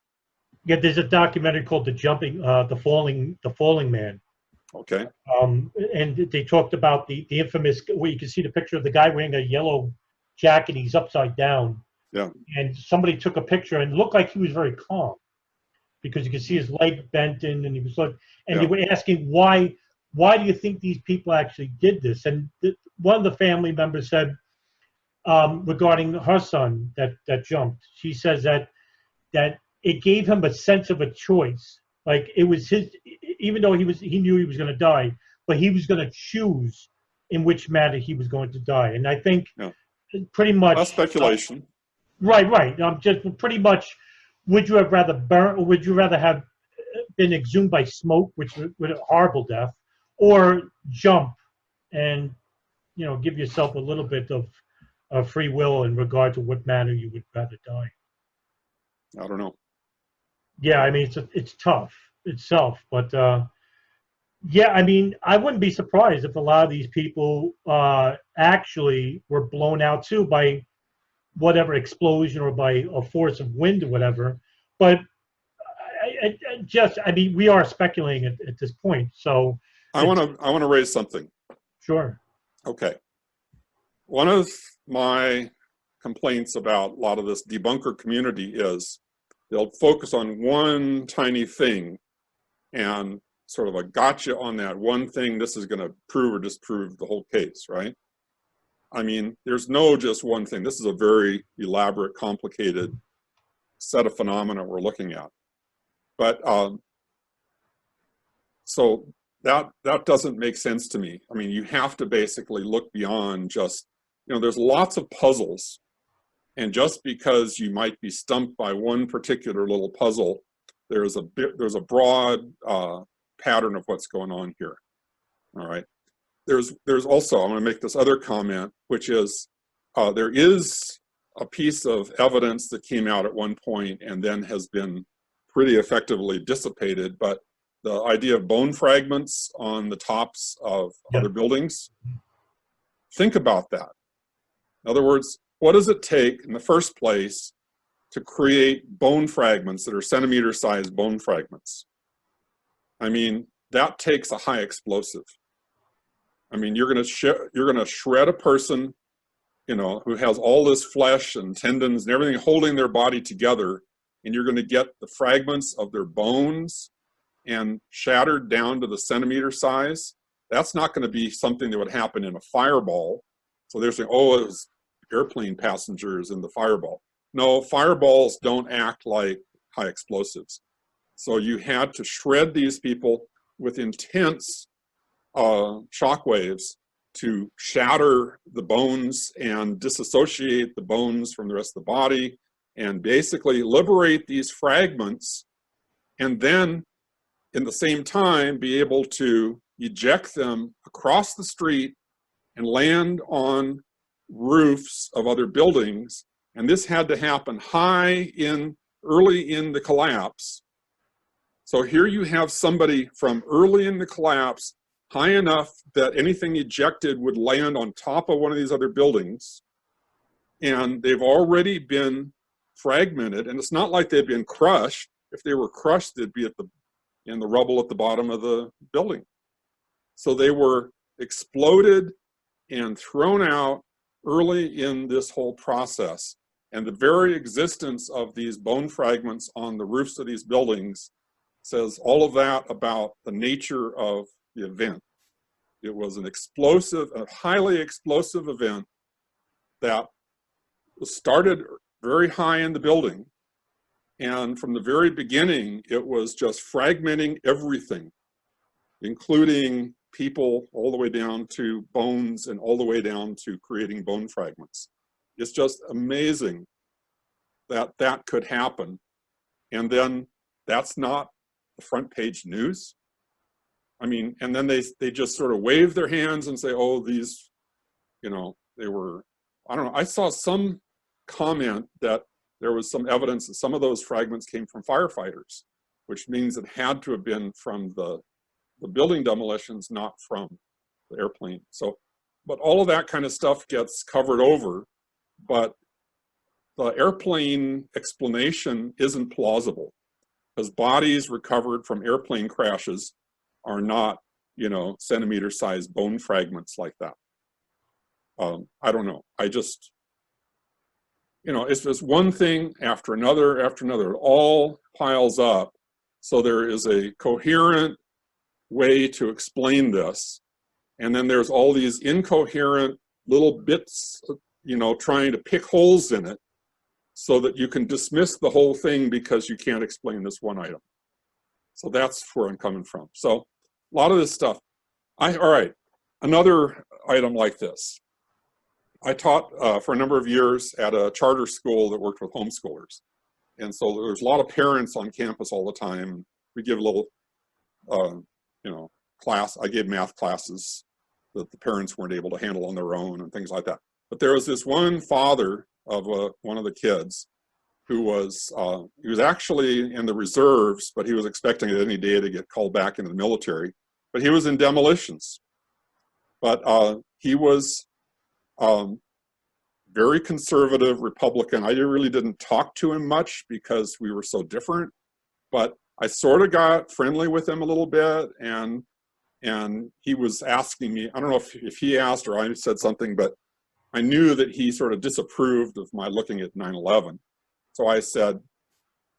Yeah, there's a documentary called the Falling Man. Okay. And they talked about the infamous, where you can see the picture of the guy wearing a yellow jacket. He's upside down. Yeah. And somebody took a picture and it looked like he was very calm, because you could see his leg bent in, and he was like, and they were asking, why do you think these people actually did this? And one of the family members said, regarding her son that jumped, she says that it gave him a sense of a choice. Like, it was his, even though he knew he was going to die, but he was going to choose in which manner he was going to die. And I think pretty much that's speculation. Right. Just pretty much, would you have rather burn, or would you rather have been exhumed by smoke, which would a horrible death, or jump and, you know, give yourself a little bit of free will in regard to what manner you would rather die? I don't know. Yeah, I mean, it's tough itself, but yeah, I mean, I wouldn't be surprised if a lot of these people actually were blown out too by whatever explosion, or by a force of wind or whatever. But I mean, we are speculating at this point. So I want to raise something. Sure. Okay. One of my complaints about a lot of this debunker community is they'll focus on one tiny thing and sort of a gotcha on that one thing. This is going to prove or disprove the whole case, right? I mean, there's no just one thing. This is a very elaborate, complicated set of phenomena we're looking at. But so that doesn't make sense to me. I mean, you have to basically look beyond just, you know, there's lots of puzzles. And just because you might be stumped by one particular little puzzle, there's a broad pattern of what's going on here. All right. There's also, I'm going to make this other comment, which is there is a piece of evidence that came out at one point and then has been pretty effectively dissipated, but the idea of bone fragments on the tops of other buildings. Think about that. In other words, what does it take in the first place to create bone fragments that are centimeter-sized bone fragments? I mean, that takes a high explosive. I mean, you're going to shred a person, you know, who has all this flesh and tendons and everything holding their body together, and you're going to get the fragments of their bones and shattered down to the centimeter size. That's not going to be something that would happen in a fireball. So they're saying, oh, it was airplane passengers in the fireball. No, fireballs don't act like high explosives. So you had to shred these people with intense shock waves to shatter the bones and disassociate the bones from the rest of the body, and basically liberate these fragments, and then in the same time be able to eject them across the street and land on roofs of other buildings. And this had to happen early in the collapse. So here you have somebody from early in the collapse, high enough that anything ejected would land on top of one of these other buildings, and they've already been fragmented. And it's not like they've been crushed. If they were crushed, they'd be in the rubble at the bottom of the building. So they were exploded and thrown out early in this whole process. And the very existence of these bone fragments on the roofs of these buildings says all of that about the nature of the event. It was a highly explosive event that started very high in the building And from the very beginning, it was just fragmenting everything, including people all the way down to bones and all the way down to creating bone fragments. It's just amazing that that could happen. And then that's not the front page news. I mean, and then they just sort of wave their hands and say, oh, these, you know, they were, I don't know. I saw some comment that there was some evidence that some of those fragments came from firefighters, which means it had to have been from the building demolitions, not from the airplane. So, but all of that kind of stuff gets covered over, but the airplane explanation isn't plausible, because bodies recovered from airplane crashes are not, you know, centimeter-sized bone fragments like that. I don't know. I just, you know, it's just one thing after another after another. It all piles up. So there is a coherent way to explain this. And then there's all these incoherent little bits, you know, trying to pick holes in it so that you can dismiss the whole thing because you can't explain this one item. So that's where I'm coming from. So a lot of this stuff. All right, another item like this. I taught for a number of years at a charter school that worked with homeschoolers. And so there's a lot of parents on campus all the time. We give a little, you know, class. I gave math classes that the parents weren't able to handle on their own and things like that. But there was this one father of one of the kids who was, he was actually in the reserves, but he was expecting at any day to get called back into the military. But he was in demolitions. But he was very conservative Republican. I really didn't talk to him much because we were so different, but I sort of got friendly with him a little bit, and he was asking me, I don't know if he asked or I said something, but I knew that he sort of disapproved of my looking at 9/11. So I said,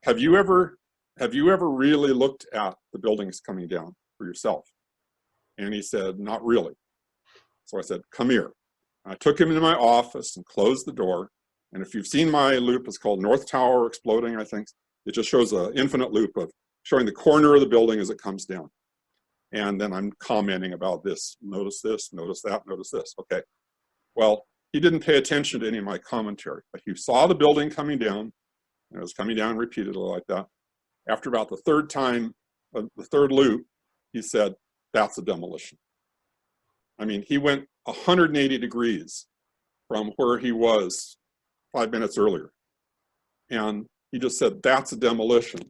have you ever really looked at the buildings coming down for yourself? And he said, not really. So I said, come here. I took him into my office and closed the door. And if you've seen my loop, it's called North Tower Exploding, I think. It just shows an infinite loop of showing the corner of the building as it comes down. And then I'm commenting about this. Notice this, notice that, notice this. Okay. Well, he didn't pay attention to any of my commentary, but he saw the building coming down, and it was coming down repeatedly like that. After about the third time, the third loop, he said, that's a demolition. I mean, he went 180 degrees from where he was 5 minutes earlier. And he just said, that's a demolition.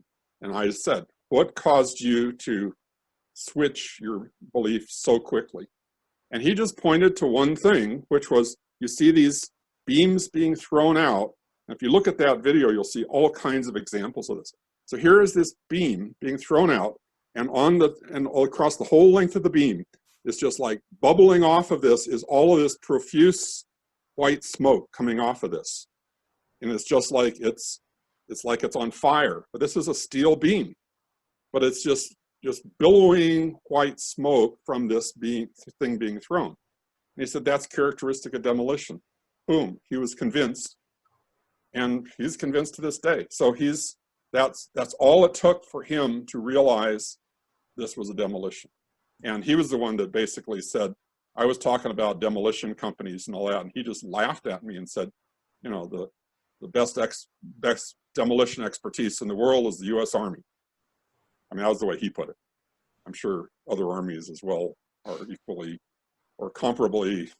And I said, what caused you to switch your belief so quickly? And he just pointed to one thing, which was, you see these beams being thrown out. And if you look at that video, you'll see all kinds of examples of this. So here is this beam being thrown out, and all across the whole length of the beam, it's just like bubbling off of this is all of this profuse white smoke coming off of this. And it's just like it's like it's on fire. But this is a steel beam. But it's just billowing white smoke from this thing being thrown. And he said, that's characteristic of demolition. Boom, he was convinced. And he's convinced to this day. So that's all it took for him to realize this was a demolition. And he was the one that basically said, I was talking about demolition companies and all that, and he just laughed at me and said, you know, the best demolition expertise in the world is the US Army. I mean, that was the way he put it. I'm sure other armies as well are equally or comparably.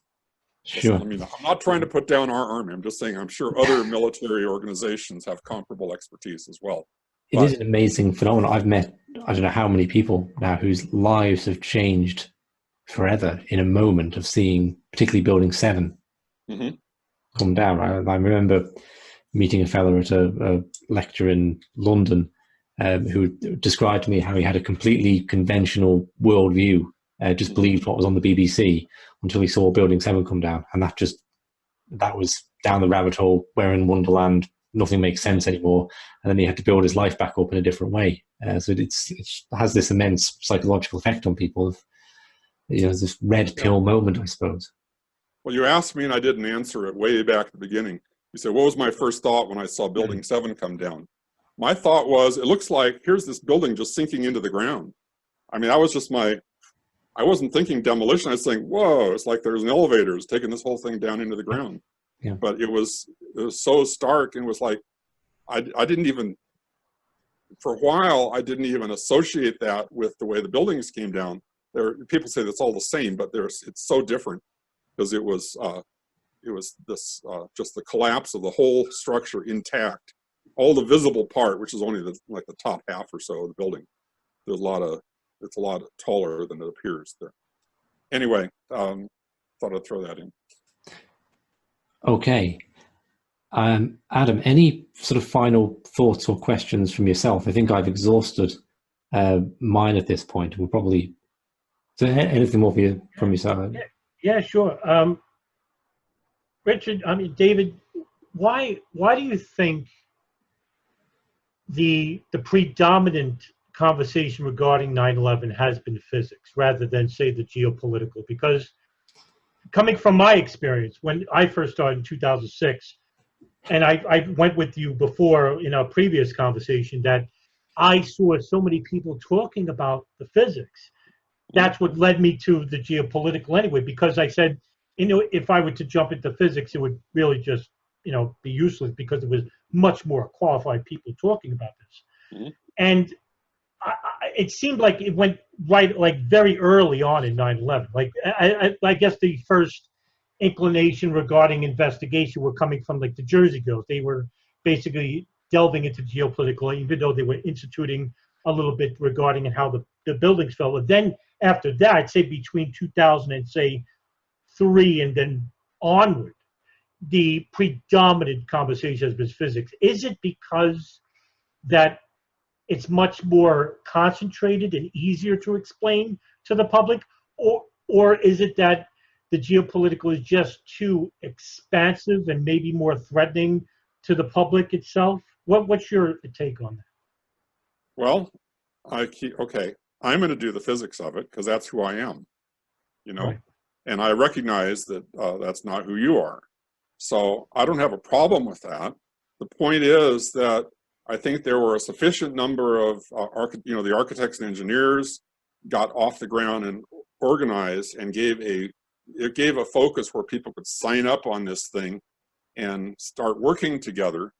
Sure. I mean, I'm not trying to put down our army. I'm just saying I'm sure other military organizations have comparable expertise as well. It is an amazing phenomenon. I've met, I don't know how many people now whose lives have changed forever in a moment of seeing, particularly Building 7 come down. I remember meeting a fellow at a lecture in London who described to me how he had a completely conventional worldview, just believed what was on the BBC until he saw Building 7 come down. And that was down the rabbit hole, where in Wonderland nothing makes sense anymore, and then he had to build his life back up in a different way. So it has this immense psychological effect on people. Of, you know, this red pill moment, I suppose. Well, you asked me and I didn't answer it way back at the beginning. You said, what was my first thought when I saw Building 7 come down? my thought was, it looks like here's this building just sinking into the ground. I mean, that was just I wasn't thinking demolition. I was saying, whoa, it's like there's an elevator it's taking this whole thing down into the ground. Yeah. But it was so stark, and it was like, I didn't even, for a while, I didn't even associate that with the way the buildings came down. People say that's all the same, but it's so different, because it was this just the collapse of the whole structure intact. All the visible part, which is only like the top half or so of the building. It's a lot taller than it appears there. Anyway, thought I'd throw that in. Okay. Adam, any sort of final thoughts or questions from yourself? I think I've exhausted mine at this point. We'll probably, so anything more from yourself? Yeah, sure. Richard, I mean, David, why do you think the predominant conversation regarding 9/11 has been physics rather than, say, the geopolitical? Because coming from my experience, when I first started in 2006, and I went with you before in our previous conversation, that I saw so many people talking about the physics. That's what led me to the geopolitical anyway, because I said, if I were to jump into physics, it would really just, be useless, because there was much more qualified people talking about this. Mm-hmm. And it seemed like it went right, like very early on in 9/11. Like I guess the first inclination regarding investigation were coming from like the Jersey Girls. They were basically delving into geopolitical, even though they were instituting a little bit regarding how the buildings fell. But then after that, I'd say between 2000 and say 3 and then onward, the predominant conversation has been physics. Is it because that it's much more concentrated and easier to explain to the public, or is it that the geopolitical is just too expansive and maybe more threatening to the public itself? What's your take on that? Well, okay, I'm going to do the physics of it because that's who I am, right. And I recognize that that's not who you are. So I don't have a problem with that. The point is that I think there were a sufficient number of, the architects and engineers got off the ground and organized and it gave a focus where people could sign up on this thing and start working together.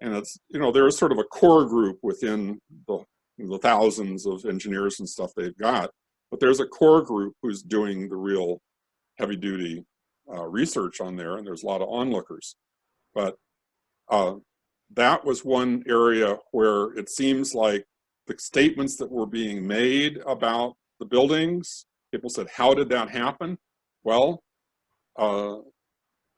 And it's, there is sort of a core group within the thousands of engineers and stuff they've got, but there's a core group who's doing the real heavy duty research on there, and there's a lot of onlookers. But that was one area where it seems like the statements that were being made about the buildings, people said, how did that happen? Well,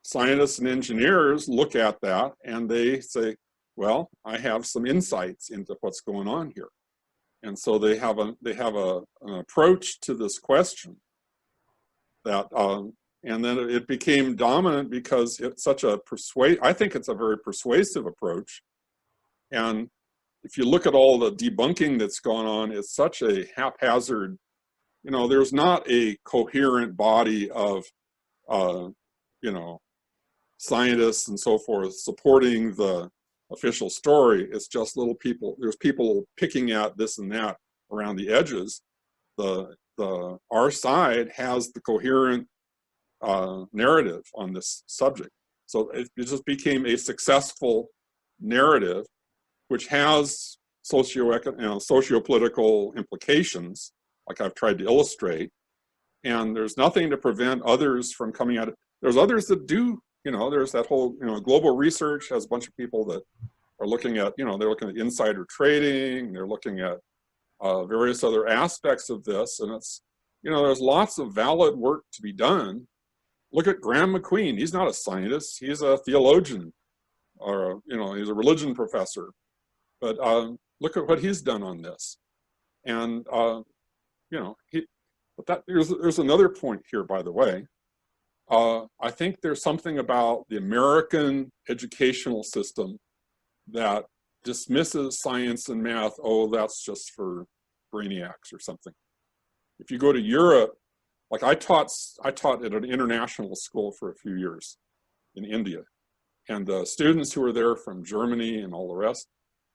scientists and engineers look at that and they say, well, I have some insights into what's going on here. And so they have an approach to this question that, and then it became dominant because it's such a I think it's a very persuasive approach. And if you look at all the debunking that's gone on, it's such a haphazard, there's not a coherent body of, scientists and so forth supporting the official story. It's just little people, there's people picking at this and that around the edges. Our side has the coherent narrative on this subject. So it just became a successful narrative, which has socio-political implications, like I've tried to illustrate. And there's nothing to prevent others from coming at it. There's others that do, there's that whole, global research has a bunch of people that are looking at, they're looking at insider trading, they're looking at various other aspects of this. And it's, there's lots of valid work to be done. Look at Graham McQueen. He's not a scientist. He's a theologian, or, he's a religion professor. But look at what he's done on this. And, there's another point here, by the way. I think there's something about the American educational system that dismisses science and math. Oh, that's just for brainiacs or something. If you go to Europe, like I taught at an international school for a few years in India, and the students who were there from Germany and all the rest,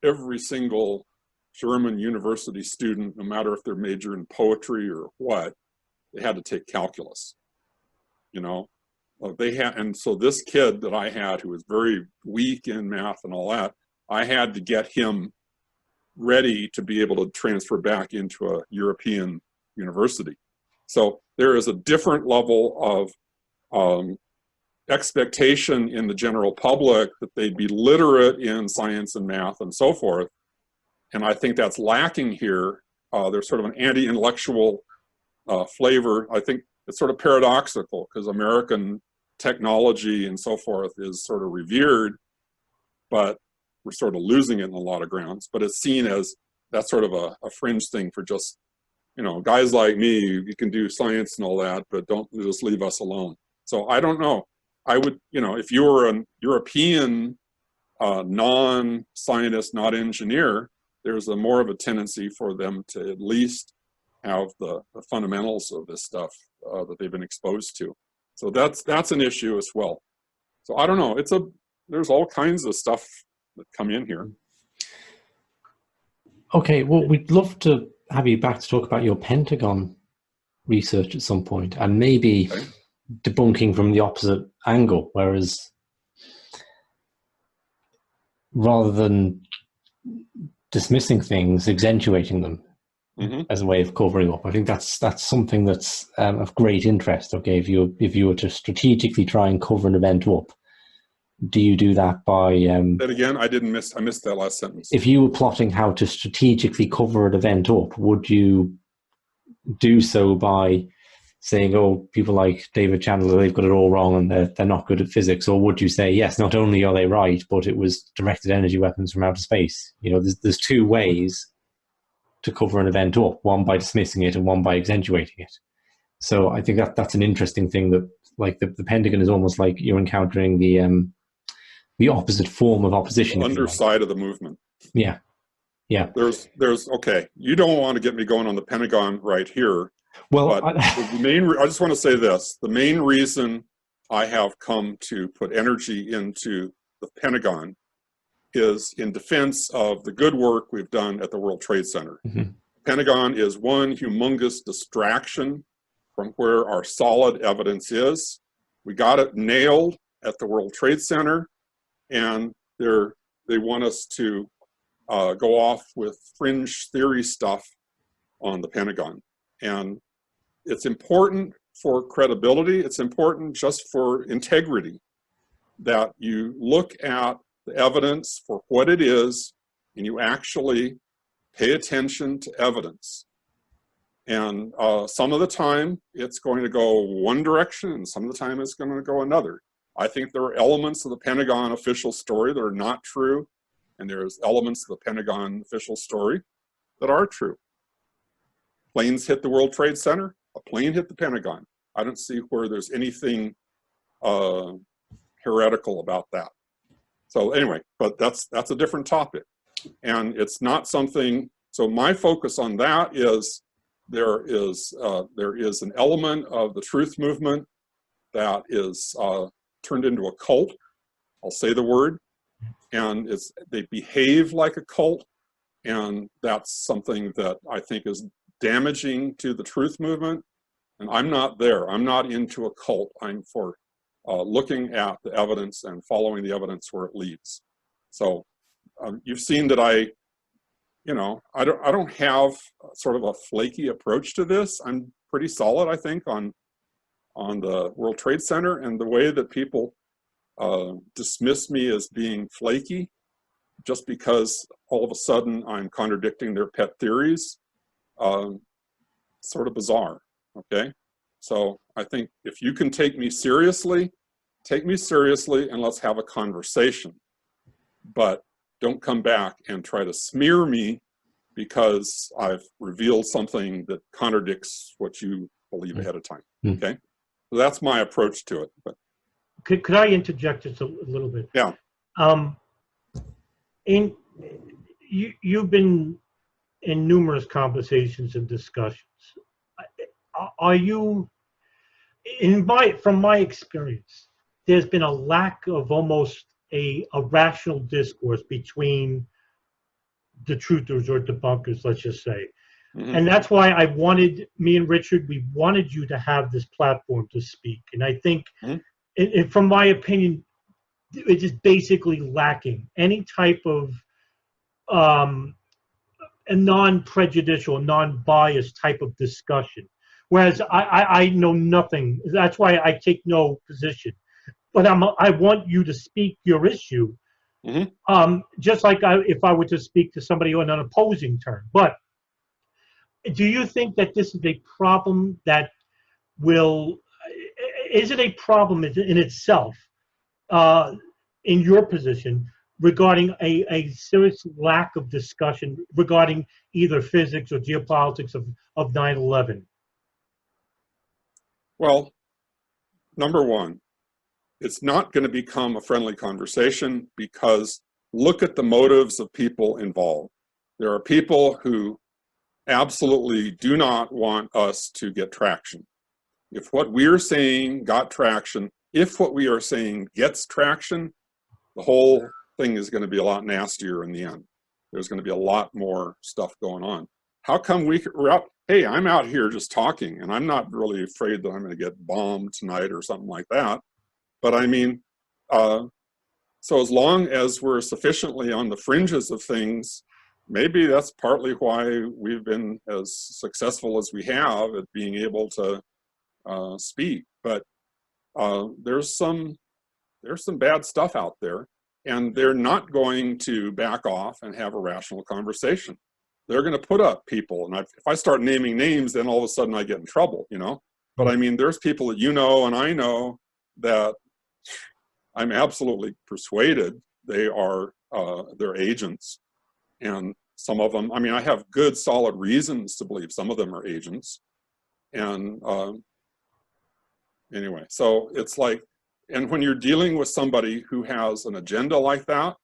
every single German university student, no matter if they're major in poetry or what, they had to take calculus, you know. They had, and so this kid that I had, who was very weak in math and all that, I had to get him ready to be able to transfer back into a European university. So there is a different level of expectation in the general public that they be literate in science and math and so forth. And I think that's lacking here. There's sort of an anti-intellectual flavor. I think it's sort of paradoxical because American technology and so forth is sort of revered, but we're sort of losing it in a lot of grounds. But it's seen as that's sort of a fringe thing for just, you know, guys like me. You can do science and all that, but don't just leave us alone. So I don't know. I would, you know, if you were a European non-scientist, not engineer, there's more of a tendency for them to at least have the fundamentals of this stuff that they've been exposed to. So that's an issue as well. So I don't know. There's all kinds of stuff that come in here. Okay, well, we'd love to have you back to talk about your Pentagon research at some point, and maybe debunking from the opposite angle, whereas rather than dismissing things, accentuating them as a way of covering up. I think that's something that's of great interest. Okay, if you were to strategically try and cover an event up, do you do that by? That again, I missed that last sentence. If you were plotting how to strategically cover an event up, would you do so by saying, "Oh, people like David Chandler, they've got it all wrong and they're not good at physics," or would you say, "Yes, not only are they right, but it was directed energy weapons from outer space"? You know, there's two ways to cover an event up: one by dismissing it, and one by accentuating it. So I think that's an interesting thing. That like the Pentagon is almost like you're encountering the opposite form of opposition. The underside of the movement. Yeah, yeah. There's okay. You don't want to get me going on the Pentagon right here. Well, but I just want to say this: the main reason I have come to put energy into the Pentagon is in defense of the good work we've done at the World Trade Center. Pentagon is one humongous distraction from where our solid evidence is. We got it nailed at the World Trade Center, and they want us to go off with fringe theory stuff on the Pentagon. And it's important for credibility. It's important just for integrity that you look at the evidence for what it is and you actually pay attention to evidence. And some of the time it's going to go one direction and some of the time it's going to go another. I think there are elements of the Pentagon official story that are not true, and there's elements of the Pentagon official story that are true. Planes hit the World Trade Center, a plane hit the Pentagon. I don't see where there's anything heretical about that. So anyway, but that's a different topic. And it's not something, so my focus on that is there is an element of the truth movement that is turned into a cult. I'll say the word. And they behave like a cult. And that's something that I think is damaging to the truth movement. And I'm not there. I'm not into a cult. I'm for looking at the evidence and following the evidence where it leads. So you've seen that I don't have sort of a flaky approach to this. I'm pretty solid, I think, on the World Trade Center, and the way that people dismiss me as being flaky just because all of a sudden I'm contradicting their pet theories, sort of bizarre, okay? So I think if you can take me seriously and let's have a conversation. But don't come back and try to smear me because I've revealed something that contradicts what you believe ahead of time, okay? So that's my approach to it. But could I interject just a little bit? Yeah. You've been in numerous conversations and discussions. Are you, from my experience, there's been a lack of almost a rational discourse between the truthers or debunkers, let's just say. Mhm. And that's why me and Richard, we wanted you to have this platform to speak. And I think, Mhm. from my opinion, it's just basically lacking any type of a non-prejudicial, non-biased type of discussion. Whereas I know nothing. That's why I take no position. But I want you to speak your issue, just like if I were to speak to somebody on an opposing term. But do you think that this is a problem that is it a problem in itself, in your position, regarding a serious lack of discussion regarding either physics or geopolitics of 9/11? Well, number one, it's not going to become a friendly conversation because look at the motives of people involved. There are people who absolutely do not want us to get traction. If what we're saying got traction, if what we are saying gets traction, the whole thing is going to be a lot nastier in the end. There's going to be a lot more stuff going on. How come we're out? Hey, I'm out here just talking, and I'm not really afraid that I'm going to get bombed tonight or something like that. But I mean, so as long as we're sufficiently on the fringes of things, maybe that's partly why we've been as successful as we have at being able to speak. But there's some bad stuff out there, and they're not going to back off and have a rational conversation. They're going to put up people, and if I start naming names, then all of a sudden I get in trouble, you know. But I mean, there's people that you know and I know that I'm absolutely persuaded they are their agents, and some of them, I mean, I have good solid reasons to believe some of them are agents. And anyway, so it's like, and when you're dealing with somebody who has an agenda like that,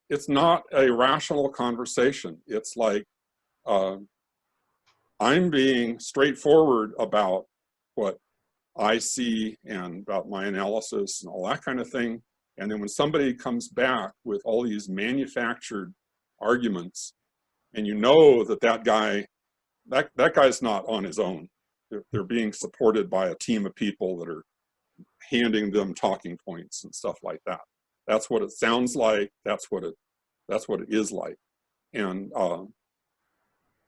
it's not a rational conversation. It's like, I'm being straightforward about what I see and about my analysis and all that kind of thing. And then when somebody comes back with all these manufactured arguments, and you know that guy's not on his own. They're being supported by a team of people that are handing them talking points and stuff like that. That's what it sounds like. That's what it is like. And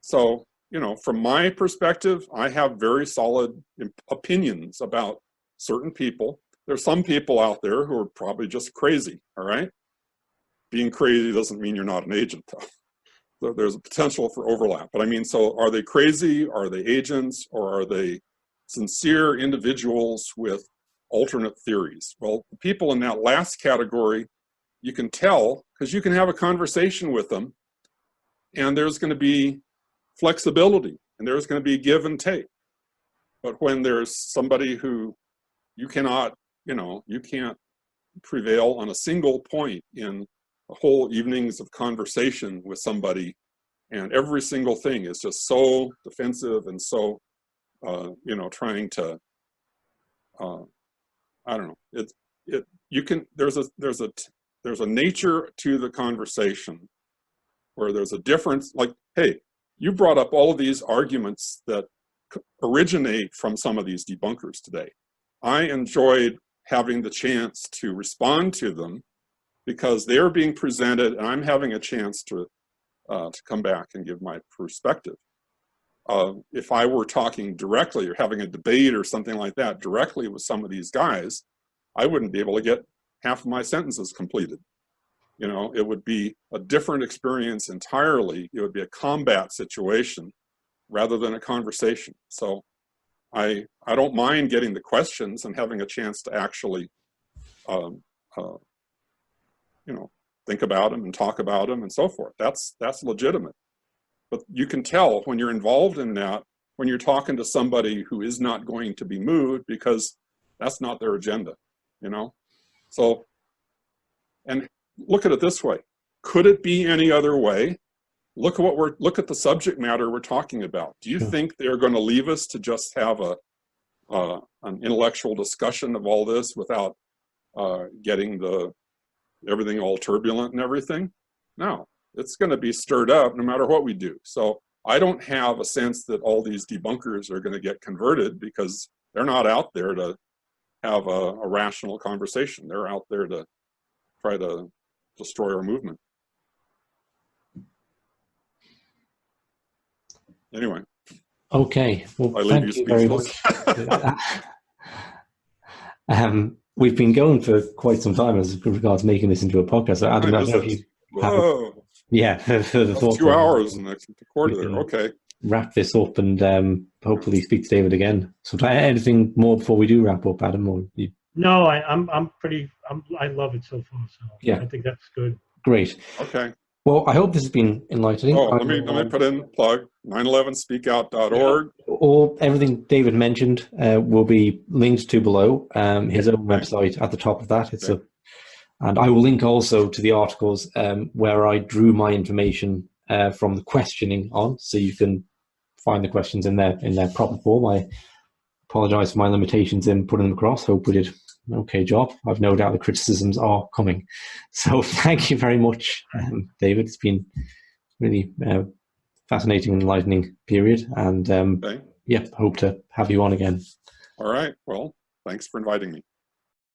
so, you know, from my perspective, I have very solid opinions about certain people. There's some people out there who are probably just crazy, all right? Being crazy doesn't mean you're not an agent, though. There's a potential for overlap. But I mean, so are they crazy? Are they agents? Or are they sincere individuals with alternate theories? Well, the people in that last category, you can tell because you can have a conversation with them, and there's going to be flexibility, and there's going to be give and take. But when there's somebody who you cannot, you know, you can't prevail on a single point in a whole evenings of conversation with somebody, and every single thing is just so defensive and so, you know, trying to, I don't know. There's a nature to the conversation where there's a difference. Like, hey, you brought up all of these arguments that originate from some of these debunkers today. I enjoyed having the chance to respond to them because they're being presented, and I'm having a chance to come back and give my perspective. If I were talking directly or having a debate or something like that directly with some of these guys, I wouldn't be able to get half of my sentences completed. You know, it would be a different experience entirely. It would be a combat situation rather than a conversation. So I don't mind getting the questions and having a chance to actually, you know, think about them and talk about them and so forth. That's legitimate. But you can tell when you're involved in that, when you're talking to somebody who is not going to be moved because that's not their agenda, you know? So, and look at it this way. Could it be any other way? Look at the subject matter we're talking about. Do you think they're going to leave us to just have an intellectual discussion of all this without getting everything all turbulent and everything? No, it's going to be stirred up no matter what we do. So I don't have a sense that all these debunkers are going to get converted, because they're not out there to have a rational conversation. They're out there to try to destroy our movement. Anyway. Okay. Well, I leave thank you very much. We've been going for quite some time as regards making this into a podcast. So Adam, I don't know if you have for the thought. 2 hours and a quarter there. Okay. Wrap this up and hopefully speak to David again. So, anything more before we do wrap up, Adam? Or you... No, I love it so far. So yeah, I think that's good. Great. Okay. Well, I hope this has been enlightening. Oh, let me put in a plug, 911speakout.org. Or everything David mentioned will be linked to below. His own website at the top of that. It's and I will link also to the articles where I drew my information from the questioning on, so you can find the questions in their proper form. I apologize for my limitations in putting them across. Hope we did an okay job. I've no doubt the criticisms are coming. So thank you very much, David. It's been really fascinating and enlightening period. And hope to have you on again. All right. Well, thanks for inviting me.